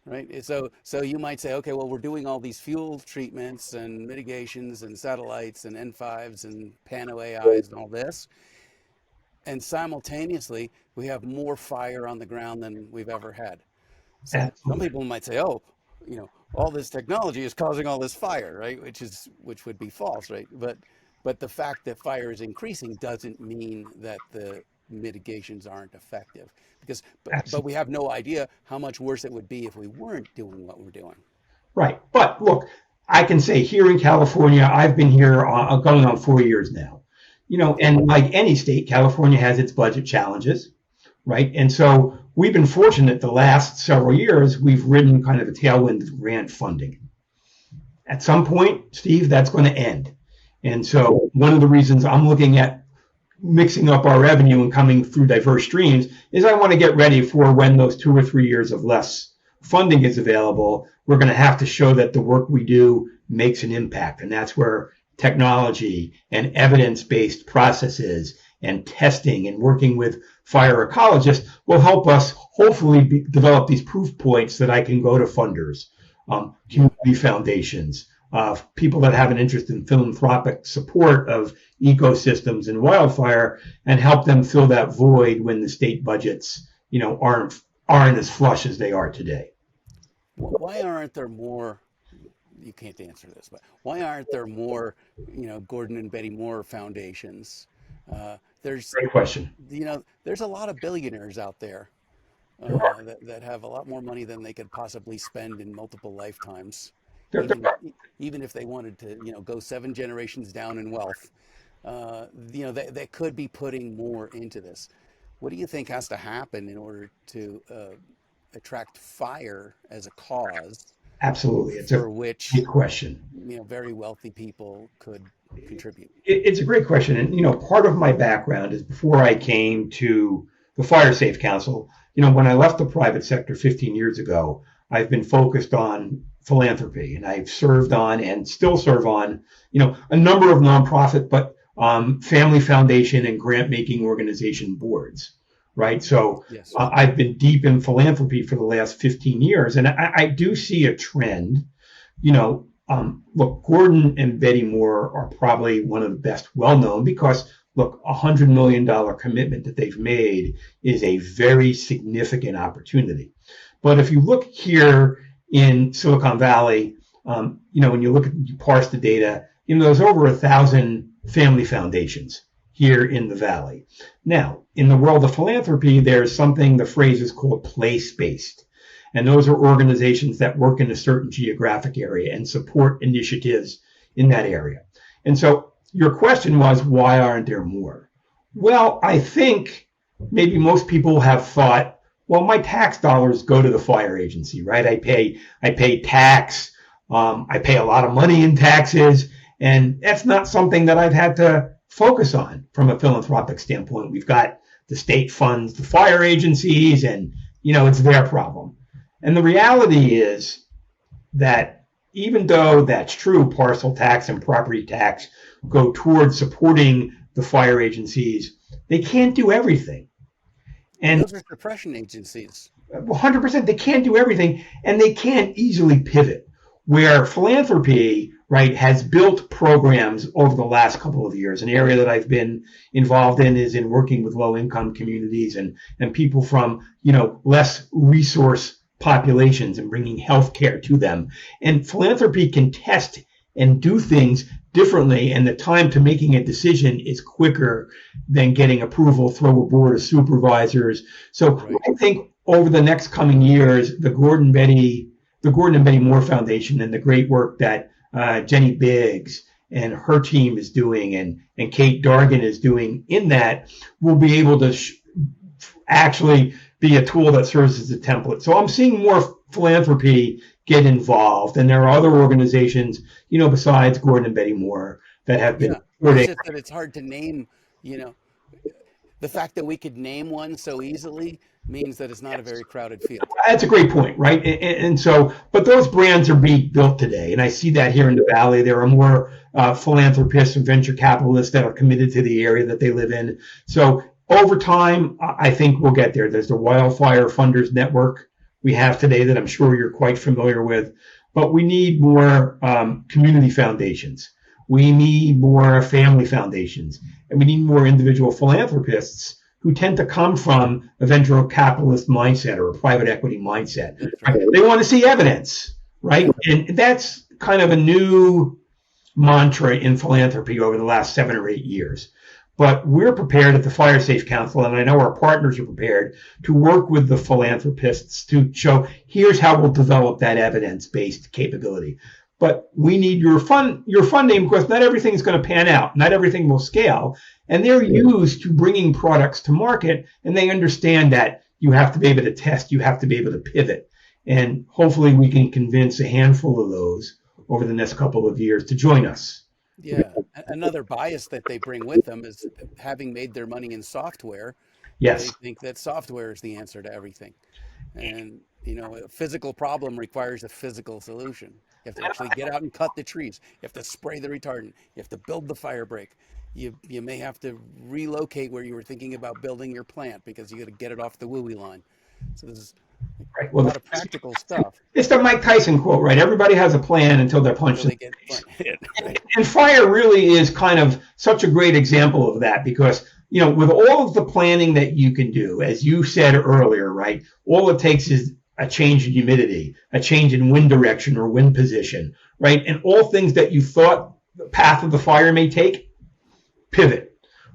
Right. So you might say, okay, well, we're doing all these fuel treatments and mitigations and satellites and N5s and Pano AIs and all this. And simultaneously, we have more fire on the ground than we've ever had. So some people might say, all this technology is causing all this fire, right? Which would be false, right? But the fact that fire is increasing doesn't mean that the mitigations aren't effective, because but we Absolutely. have no idea how much worse it would be if we weren't doing what we're doing. Right. But look, I can say here in California, I've been here going on 4 years now. And like any state, California has its budget challenges, right? And so we've been fortunate the last several years, we've ridden kind of a tailwind of grant funding. At some point, Steve, that's going to end. And so one of the reasons I'm looking at mixing up our revenue and coming through diverse streams is I want to get ready for when those 2 or 3 years of less funding is available. We're going to have to show that the work we do makes an impact. And that's where technology and evidence-based processes and testing and working with fire ecologists will help us hopefully develop these proof points that I can go to funders, community foundations, people that have an interest in philanthropic support of ecosystems and wildfire, and help them fill that void when the state budgets, aren't as flush as they are today. Why aren't there more? You can't answer this, but why aren't there more, Gordon and Betty Moore foundations? There's, Great question. There's a lot of billionaires out there that have a lot more money than they could possibly spend in multiple lifetimes. Even if they wanted to, go 7 generations down in wealth, they could be putting more into this. What do you think has to happen in order to attract fire as a cause? Absolutely. It's a great question. Very wealthy people could contribute. It's a great question. And, part of my background is before I came to the FireSafe Council, when I left the private sector 15 years ago, I've been focused on philanthropy, and I've served on and still serve on, a number of nonprofit, but family foundation and grant making organization boards. Right. So yes. I've been deep in philanthropy for the last 15 years. And I do see a trend. Look, Gordon and Betty Moore are probably one of the best well-known because, look, $100 million commitment that they've made is a very significant opportunity. But if you look here in Silicon Valley, when you parse the data, there's over 1,000 family foundations here in the Valley. Now, in the world of philanthropy, there's something, the phrase is called place-based. And those are organizations that work in a certain geographic area and support initiatives in that area. And so your question was, why aren't there more? Well, I think maybe most people have thought, well, my tax dollars go to the fire agency, right? I pay tax. I pay a lot of money in taxes. And that's not something that I've had to focus on from a philanthropic standpoint. We've got the state funds the fire agencies, and it's their problem. And the reality is that even though that's true, parcel tax and property tax go towards supporting the fire agencies, they can't do everything. And those are suppression agencies. 100%, they can't do everything, and they can't easily pivot. Where philanthropy, right, has built programs over the last couple of years. An area that I've been involved in is in working with low-income communities and people from, less resource populations and bringing healthcare to them. And philanthropy can test and do things differently, and the time to making a decision is quicker than getting approval through a board of supervisors. So right. I think over the next coming years, the Gordon and Betty Moore Foundation and the great work that Jenny Biggs and her team is doing and Kate Dargan is doing in that will be able to actually be a tool that serves as a template. So I'm seeing more philanthropy get involved, and there are other organizations, besides Gordon and Betty Moore that have been supporting. It's just that it's hard to name, the fact that we could name one so easily means that it's not a very crowded field. That's a great point, right? And so, but those brands are being built today, and I see that here in the Valley. There are more philanthropists and venture capitalists that are committed to the area that they live in. So over time, I think we'll get there. There's the Wildfire Funders Network we have today that I'm sure you're quite familiar with, but we need more community foundations. We need more family foundations, and we need more individual philanthropists who tend to come from a venture capitalist mindset or a private equity mindset. Right. They want to see evidence, right? And that's kind of a new mantra in philanthropy over the last 7 or 8 years. But we're prepared at the FireSafe Council, and I know our partners are prepared to work with the philanthropists to show here's how we'll develop that evidence-based capability. But we need your funding because not everything is going to pan out. Not everything will scale. And they're used to bringing products to market, and they understand that you have to be able to test, you have to be able to pivot. And hopefully we can convince a handful of those over the next couple of years to join us. Yeah. Another bias that they bring with them is having made their money in software. They Yes. think that software is the answer to everything. And, a physical problem requires a physical solution. You have to actually get out and cut the trees. You have to spray the retardant. You have to build the fire break. You may have to relocate where you were thinking about building your plant because you got to get it off the WUI line. So this is Right. a lot of practical stuff. It's the Mike Tyson quote, right? Everybody has a plan until they're punched in the face. And fire really is kind of such a great example of that because, with all of the planning that you can do, as you said earlier, right? All it takes is a change in humidity, a change in wind direction or wind position, right? And all things that you thought the path of the fire may take, pivot.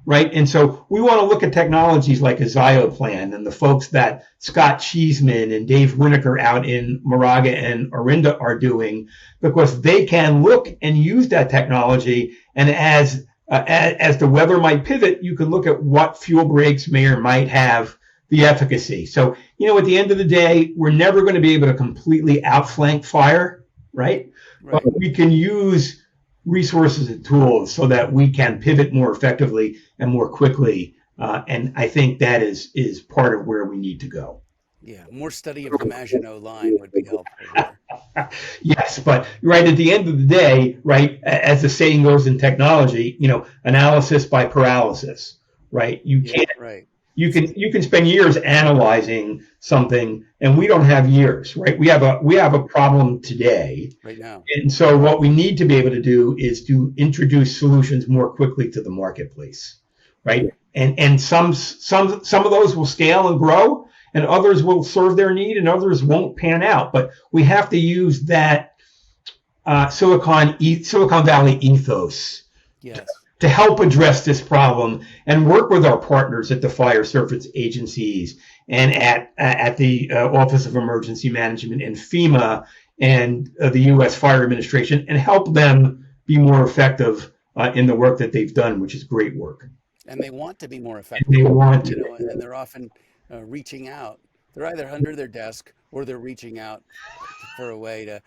Right. And so we want to look at technologies like a Zioplan and the folks that Scott Cheeseman and Dave Winokur out in Moraga and Orinda are doing, because they can look and use that technology. And as the weather might pivot, you can look at what fuel breaks may or might have the efficacy. So, at the end of the day, we're never going to be able to completely outflank fire. Right. But we can use resources and tools so that we can pivot more effectively and more quickly. And I think that is part of where we need to go. Yeah, more study of the Maginot Line would be helpful here. Yes, but right at the end of the day, right, as the saying goes in technology, analysis by paralysis, right? You can't. Right. You can spend years analyzing something, and we don't have years, right? We have a problem today, right now, and so what we need to be able to do is to introduce solutions more quickly to the marketplace, right? And some of those will scale and grow, and others will serve their need, and others won't pan out. But we have to use that Silicon Valley ethos. Yes. To help address this problem and work with our partners at the fire service agencies and at the Office of Emergency Management and FEMA and the U.S. Fire Administration and help them be more effective in the work that they've done, which is great work. And they want to be more effective. They want to. And they're often reaching out. They're either under their desk or they're reaching out for a way to,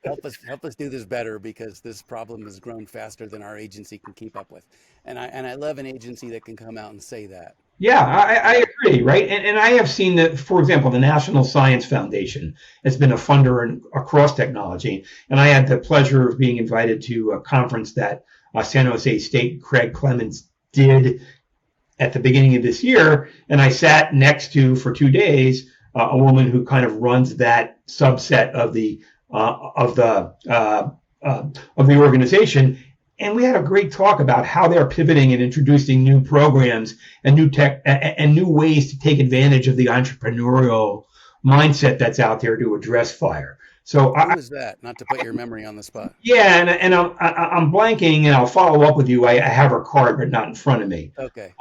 help us do this better because this problem has grown faster than our agency can keep up with. And I love an agency that can come out and say that. Yeah, I agree, right? And I have seen that, for example, the National Science Foundation has been a funder across technology. And I had the pleasure of being invited to a conference that San Jose State Craig Clements did at the beginning of this year. And I sat next to, for 2 days, a woman who kind of runs that subset of the organization, and we had a great talk about how they're pivoting and introducing new programs and new tech and new ways to take advantage of the entrepreneurial mindset that's out there to address fire. So who is that? Not to put your memory on the spot. Yeah, and I'm blanking, and I'll follow up with you. I have her card, but not in front of me. Okay.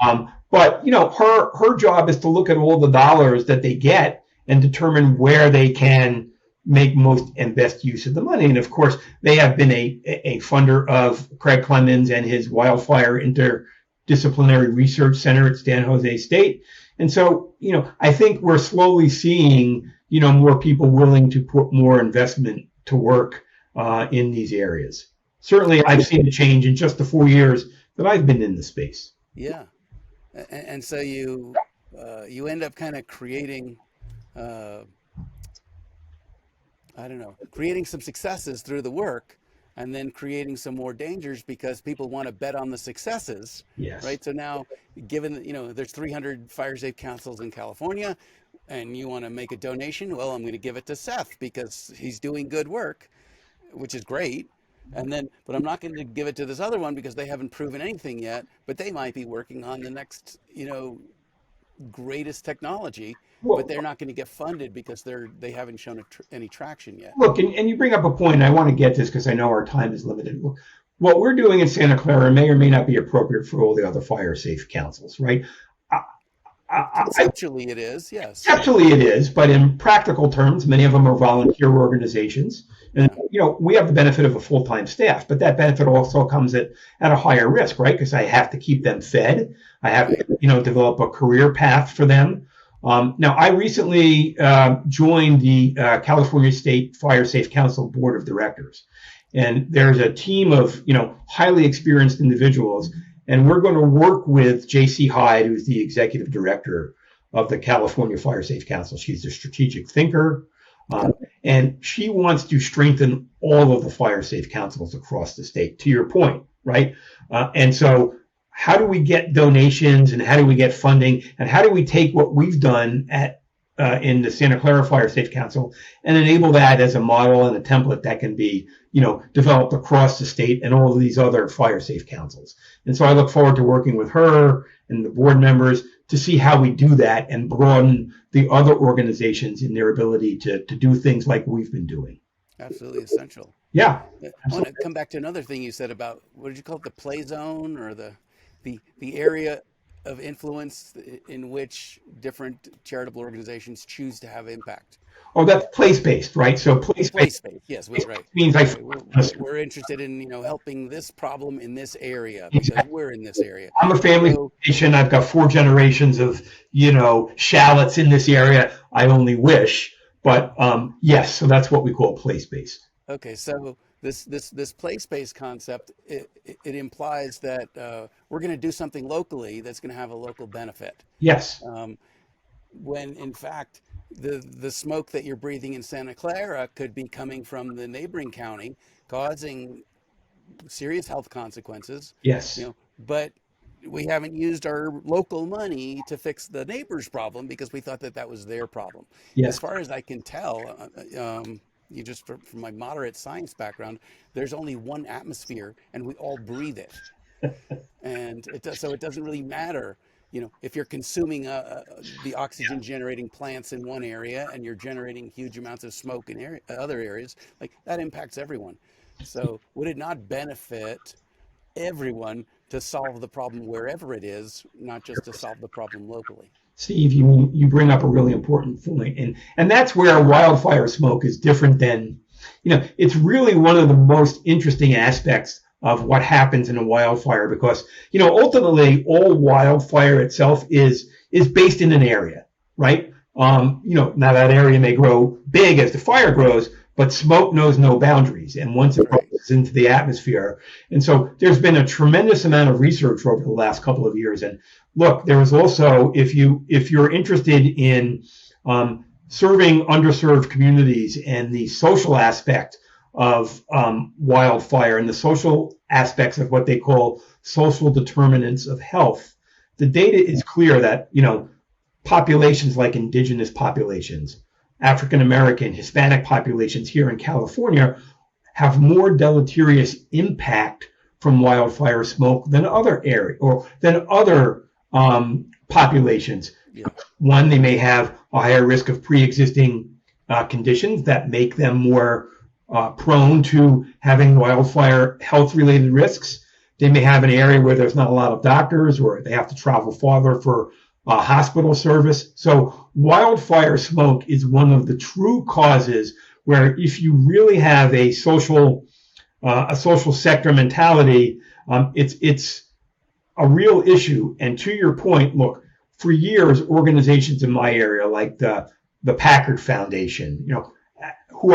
But her job is to look at all the dollars that they get and determine where they can make most and best use of the money. And of course, they have been a funder of Craig Clemens and his Wildfire Interdisciplinary Research Center at San Jose State. And so, I think we're slowly seeing, more people willing to put more investment to work in these areas. Certainly, I've seen a change in just the 4 years that I've been in the space. Yeah. And so you end up kind of creating, creating some successes through the work and then creating some more dangers because people want to bet on the successes. Yes. Right. So now, given, there's 300 FireSafe councils in California and you want to make a donation, well, I'm going to give it to Seth because he's doing good work, which is great. But I'm not going to give it to this other one because they haven't proven anything yet, but they might be working on the next, greatest technology, Well, but they're not going to get funded because they haven't shown any traction yet. look, and you bring up a point, and I want to get this because I know our time is limited. What we're doing in Santa Clara may or may not be appropriate for all the other fire safe councils, right? Conceptually, it is, yes. Conceptually, it is, but in practical terms, many of them are volunteer organizations. And, we have the benefit of a full-time staff, but that benefit also comes at a higher risk, right? Because I have to keep them fed. I have to, develop a career path for them. Now, I recently joined the California State Fire Safe Council Board of Directors. And there's a team of, highly experienced individuals. And we're going to work with J.C. Hyde, who's the executive director of the California Fire Safe Council. She's a strategic thinker, and she wants to strengthen all of the fire safe councils across the state, to your point, right? And so how do we get donations, and how do we get funding, and how do we take what we've done in the Santa Clara Fire Safe Council and enable that as a model and a template that can be, developed across the state and all of these other fire safe councils. And so I look forward to working with her and the board members to see how we do that and broaden the other organizations in their ability to do things like we've been doing. Absolutely essential. Yeah. I want to come back to another thing you said about, what did you call it, the play zone, or the area of influence in which different charitable organizations choose to have impact. Oh, that's place-based, right? So place-based. Yes, we're right. Means we're interested in helping this problem in this area because we're in this area. I'm a family foundation. I've got 4 generations of Schalets in this area. I only wish, but yes. So that's what we call place-based. Okay, so this place-based concept it implies that we're going to do something locally that's going to have a local benefit. Yes. When in fact the smoke that you're breathing in Santa Clara could be coming from the neighboring county, causing serious health consequences. Yes. But we haven't used our local money to fix the neighbor's problem because we thought that was their problem. Yes. As far as I can tell, from my moderate science background, there's only one atmosphere, and we all breathe it. And so it doesn't really matter. If you're consuming the oxygen generating plants in one area and you're generating huge amounts of smoke in other areas, like that impacts everyone. So would it not benefit everyone to solve the problem wherever it is, not just to solve the problem locally? Steve, you bring up a really important point, and that's where wildfire smoke is different than, it's really one of the most interesting aspects of what happens in a wildfire, because ultimately all wildfire itself is based in an area, right? Now that area may grow big as the fire grows, but smoke knows no boundaries, and once it goes into the atmosphere. And so there's been a tremendous amount of research over the last couple of years. And look, there is also, if you're interested in serving underserved communities and the social aspect of wildfire and the social aspects of what they call social determinants of health, the data is clear that populations like indigenous populations, African American, Hispanic populations here in California have more deleterious impact from wildfire smoke than other areas or than other populations. Yeah. One, they may have a higher risk of pre-existing conditions that make them more prone to having wildfire health-related risks. They may have an area where there's not a lot of doctors, or they have to travel farther for hospital service. So wildfire smoke is one of the true causes where, if you really have a social sector mentality, it's a real issue. And to your point, look, for years, organizations in my area, like the Packard Foundation, who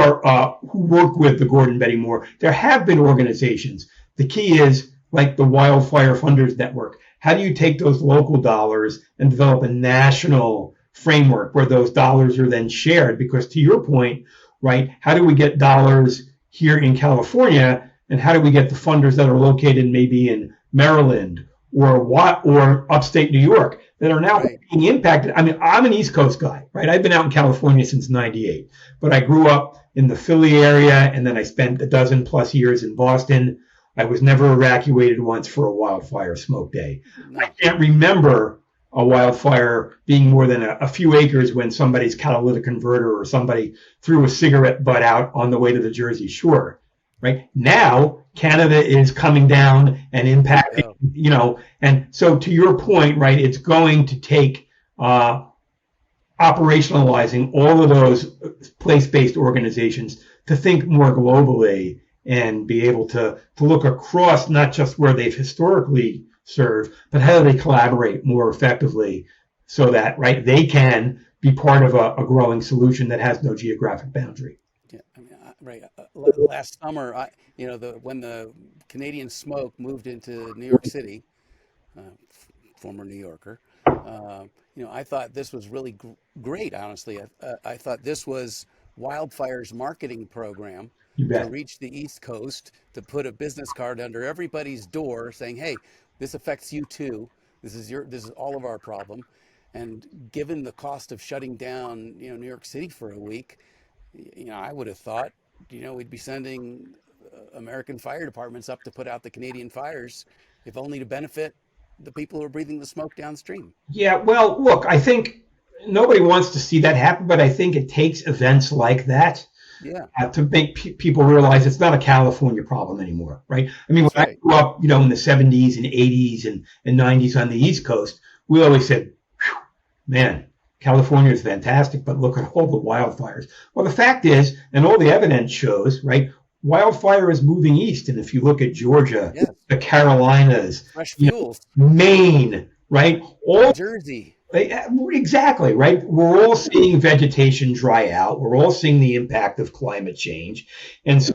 work with the Gordon Betty Moore, there have been organizations. The key is, like the Wildfire Funders Network, how do you take those local dollars and develop a national framework where those dollars are then shared? Because to your point, right, how do we get dollars here in California, and how do we get the funders that are located maybe in Maryland or upstate New York that are now being impacted? I mean, I'm an East Coast guy, right? I've been out in California since '98, but I grew up in the Philly area, and then I spent a dozen plus years in Boston. I was never evacuated once for a wildfire smoke day. No. I can't remember a wildfire being more than a few acres when somebody's catalytic converter or somebody threw a cigarette butt out on the way to the Jersey Shore. Right now, Canada is coming down and impacting, and so to your point, right, it's going to take operationalizing all of those place-based organizations to think more globally and be able to look across not just where they've historically served, but how do they collaborate more effectively so that, right, they can be part of a growing solution that has no geographic boundary. Yeah, I mean, right. Last summer, when the Canadian smoke moved into New York City, former New Yorker, I thought this was really great. Honestly, I thought this was Wildfire's marketing program You to bet. reach the East Coast, to put a business card under everybody's door saying, "Hey, this affects you too. This is all of our problem." And given the cost of shutting down, New York City for a week, I would have thought, we'd be sending American fire departments up to put out the Canadian fires, if only to benefit the people who are breathing the smoke downstream. Yeah, well, look, I think nobody wants to see that happen, but I think it takes events like that Yeah, to make people realize it's not a California problem anymore, right? I mean, that's when I right. grew up, in the 70s and 80s and 90s on the East Coast, we always said, man, California is fantastic, but look at all the wildfires. Well, the fact is, and all the evidence shows, right, wildfire is moving east. And if you look at Georgia, Yes, the Carolinas, fresh fuels, Maine, right, all Jersey. exactly, right? We're all seeing vegetation dry out. We're all seeing the impact of climate change. And so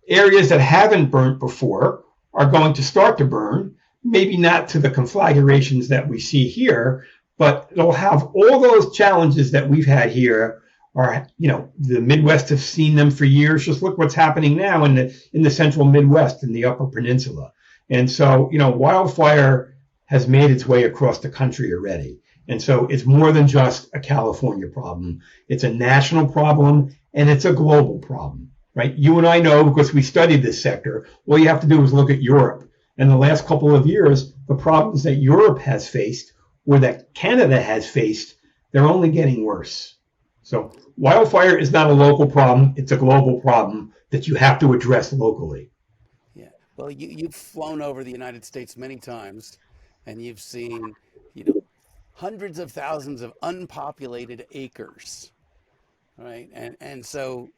areas that haven't burnt before are going to start to burn, maybe not to the conflagrations that we see here, but it'll have all those challenges that we've had here. Are, the Midwest have seen them for years. Just look what's happening now in the central Midwest and the Upper Peninsula. And so, wildfire has made its way across the country already. And so it's more than just a California problem. It's a national problem and it's a global problem, right? You and I know, because we studied this sector, all you have to do is look at Europe. In the last couple of years, the problems that Europe has faced or that Canada has faced, they're only getting worse. So wildfire is not a local problem. It's a global problem that you have to address locally. Yeah. Well, you've flown over the United States many times, and you've seen, hundreds of thousands of unpopulated acres, right? And so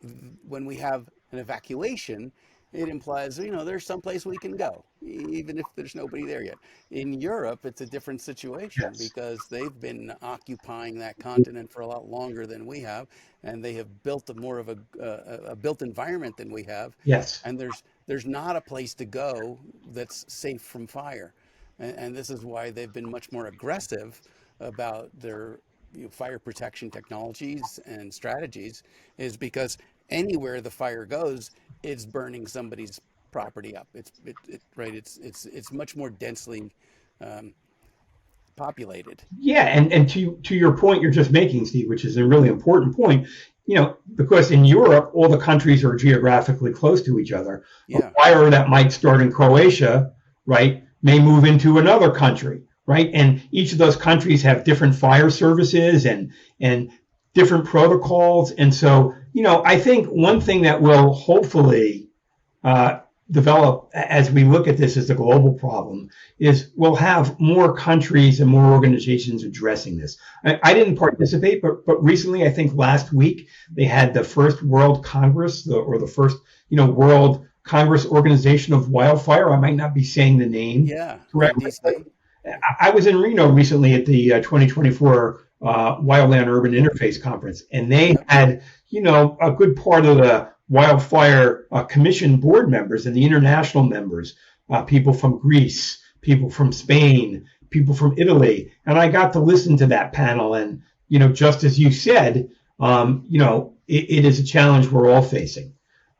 when we have an evacuation, it implies, there's someplace we can go, even if there's nobody there yet. In Europe, it's a different situation Yes. because they've been occupying that continent for a lot longer than we have, and they have built more of a built environment than we have. Yes. And there's not a place to go that's safe from fire. And this is why they've been much more aggressive about their fire protection technologies and strategies, is because anywhere the fire goes, it's burning somebody's property up. Right. It's much more densely populated. Yeah, and to your point you're just making, Steve, which is a really important point, because in Europe all the countries are geographically close to each other. Yeah. A fire that might start in Croatia, right, may move into another country, right? And each of those countries have different fire services and different protocols. And so, I think one thing that will hopefully develop as we look at this as a global problem is we'll have more countries and more organizations addressing this. I didn't participate, but recently, I think last week, they had the first World Congress or the first, World Congress Organization of Wildfire. I might not be saying the name Yeah. correctly. DC. I was in Reno recently at the 2024 Wildland Urban Interface Conference, and they had, a good part of the Wildfire Commission board members and the international members, people from Greece, people from Spain, people from Italy. And I got to listen to that panel. And, just as you said, it is a challenge we're all facing.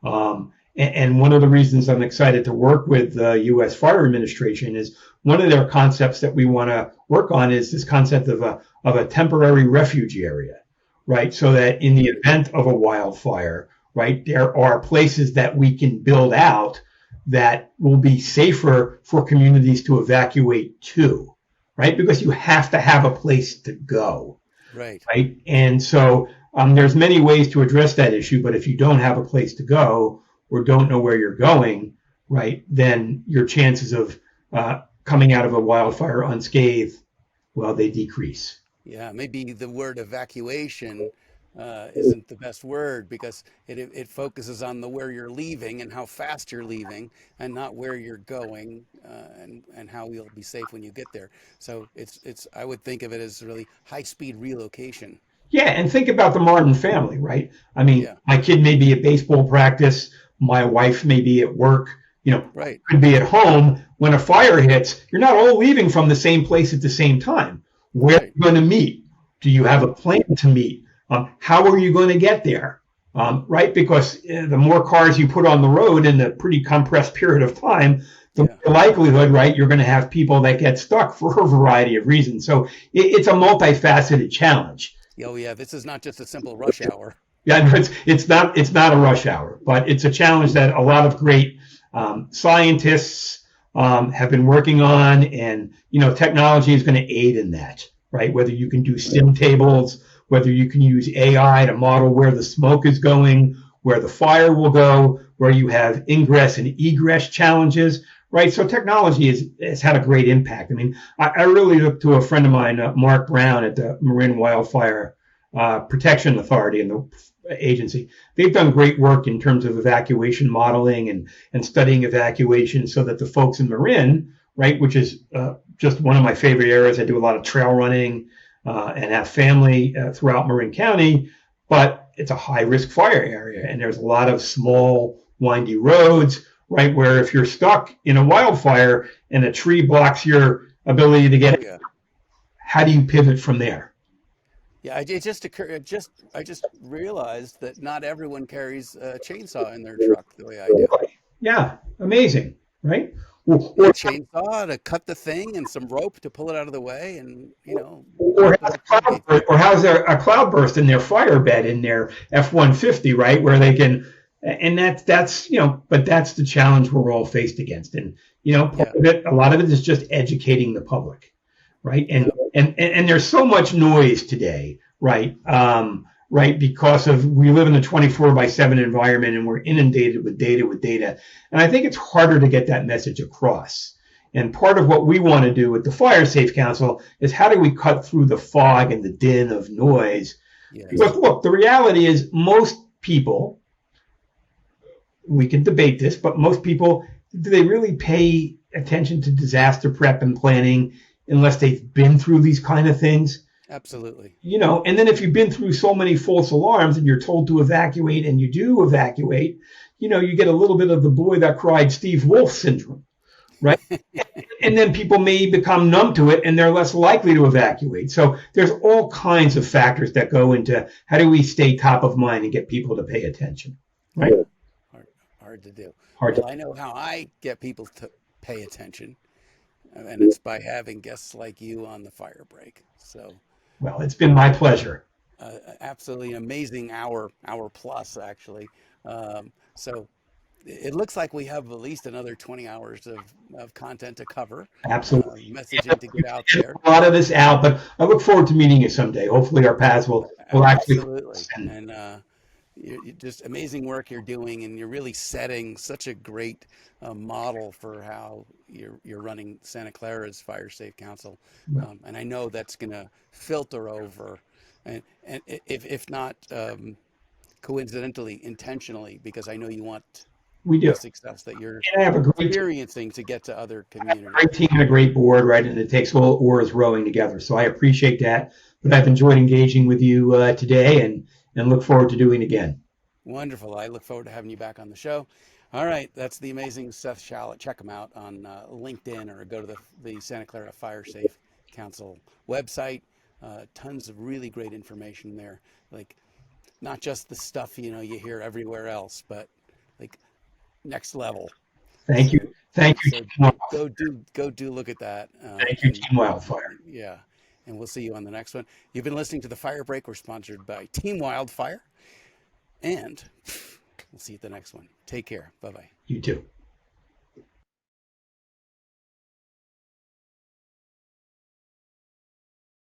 And one of the reasons I'm excited to work with the U.S. Fire Administration is one of their concepts that we want to work on is this concept of a temporary refuge area, right? So that in the event of a wildfire, right, there are places that we can build out that will be safer for communities to evacuate to, right? Because you have to have a place to go, Right. right? And so there's many ways to address that issue, but if you don't have a place to go or don't know where you're going, right, then your chances of coming out of a wildfire unscathed, well, they decrease. Yeah, maybe the word evacuation isn't the best word because it focuses on the where you're leaving and how fast you're leaving, and not where you're going, and how you'll be safe when you get there. So it's I would think of it as really high speed relocation. Yeah, and think about the modern family, right? I mean, Yeah, my kid may be at baseball practice, my wife may be at work, right, could be at home. When a fire hits, you're not all leaving from the same place at the same time. Where are right. you going to meet? Do you have a plan to meet? How are you going to get there? Right? Because the more cars you put on the road in a pretty compressed period of time, the Yeah. more likelihood, right, you're going to have people that get stuck for a variety of reasons. So it's a multifaceted challenge. Oh yeah, this is not just a simple rush hour. Yeah, no, it's not a rush hour, but it's a challenge that a lot of great scientists have been working on, and technology is going to aid in that, right? Whether you can do sim tables, whether you can use AI to model where the smoke is going, where the fire will go, where you have ingress and egress challenges, right? So technology has had a great impact. I mean, I really look to a friend of mine, Mark Brown at the Marin Wildfire Protection Authority and the agency. They've done great work in terms of evacuation modeling and studying evacuation so that the folks in Marin, right, which is just one of my favorite areas. I do a lot of trail running and have family throughout Marin County, but it's a high risk fire area. And there's a lot of small, windy roads, right, where if you're stuck in a wildfire and a tree blocks your ability to Oh get, yeah. how do you pivot from there? Yeah, it just occurred. I just realized that not everyone carries a chainsaw in their truck the way I do. Yeah, amazing, right? Yeah, Or, chainsaw to cut the thing and some rope to pull it out of the way, and or open has the floodgates. a cloud burst in their fire bed in their F-150, right, where they can, and that's but that's the challenge we're all faced against, and part Yeah, of it, a lot of it is just educating the public, right, and yeah, and there's so much noise today, right, right, because of we live in a 24/7 environment and we're inundated with data, and I think it's harder to get that message across. And part of what we want to do with the FireSafe Council is how do we cut through the fog and the din of noise? Because yes, look, the reality is most people, we can debate this, but most people, do they really pay attention to disaster prep and planning unless they've been through these kind of things? absolutely. And then if you've been through so many false alarms and you're told to evacuate and you do evacuate, you get a little bit of the boy that cried Steve Wolf syndrome, right? And then people may become numb to it and they're less likely to evacuate. So there's all kinds of factors that go into how do we stay top of mind and get people to pay attention, right? Yeah, hard to do. Hard to. Well, I know how I get people to pay attention, and it's by having guests like you on the fire break. So, Well, it's been my pleasure. absolutely amazing hour plus actually. So it looks like we have at least another 20 hours of content to cover, Absolutely. messaging to get out there. A lot of this out, but I look forward to meeting you someday. Hopefully our paths will actually Absolutely. cross. And And you're just amazing work you're doing, and you're really setting such a great model for how you're running Santa Clara's Fire Safe Council. And I know that's going to filter over, and if not coincidentally, intentionally, because I know you want we do. the success that you're And I have a great team, experiencing to get to other communities. great team and a great board, right? And it takes all oars rowing together. So I appreciate that. But I've enjoyed engaging with you today and look forward to doing it again. Wonderful. I look forward to having you back on the show. All right. That's the amazing Seth Schalet. Check him out on LinkedIn, or go to the Santa Clara Fire Safe Council website. Tons of really great information there. Like, not just the stuff, you hear everywhere else, but like next level. Thank So, you. Thank you, so Team go do look at that. Thank you, Team Wildfire. Yeah. And we'll see you on the next one. You've been listening to the Fire Break. We're sponsored by Team Wildfire. And we'll see you at the next one. Take care. Bye bye. You too.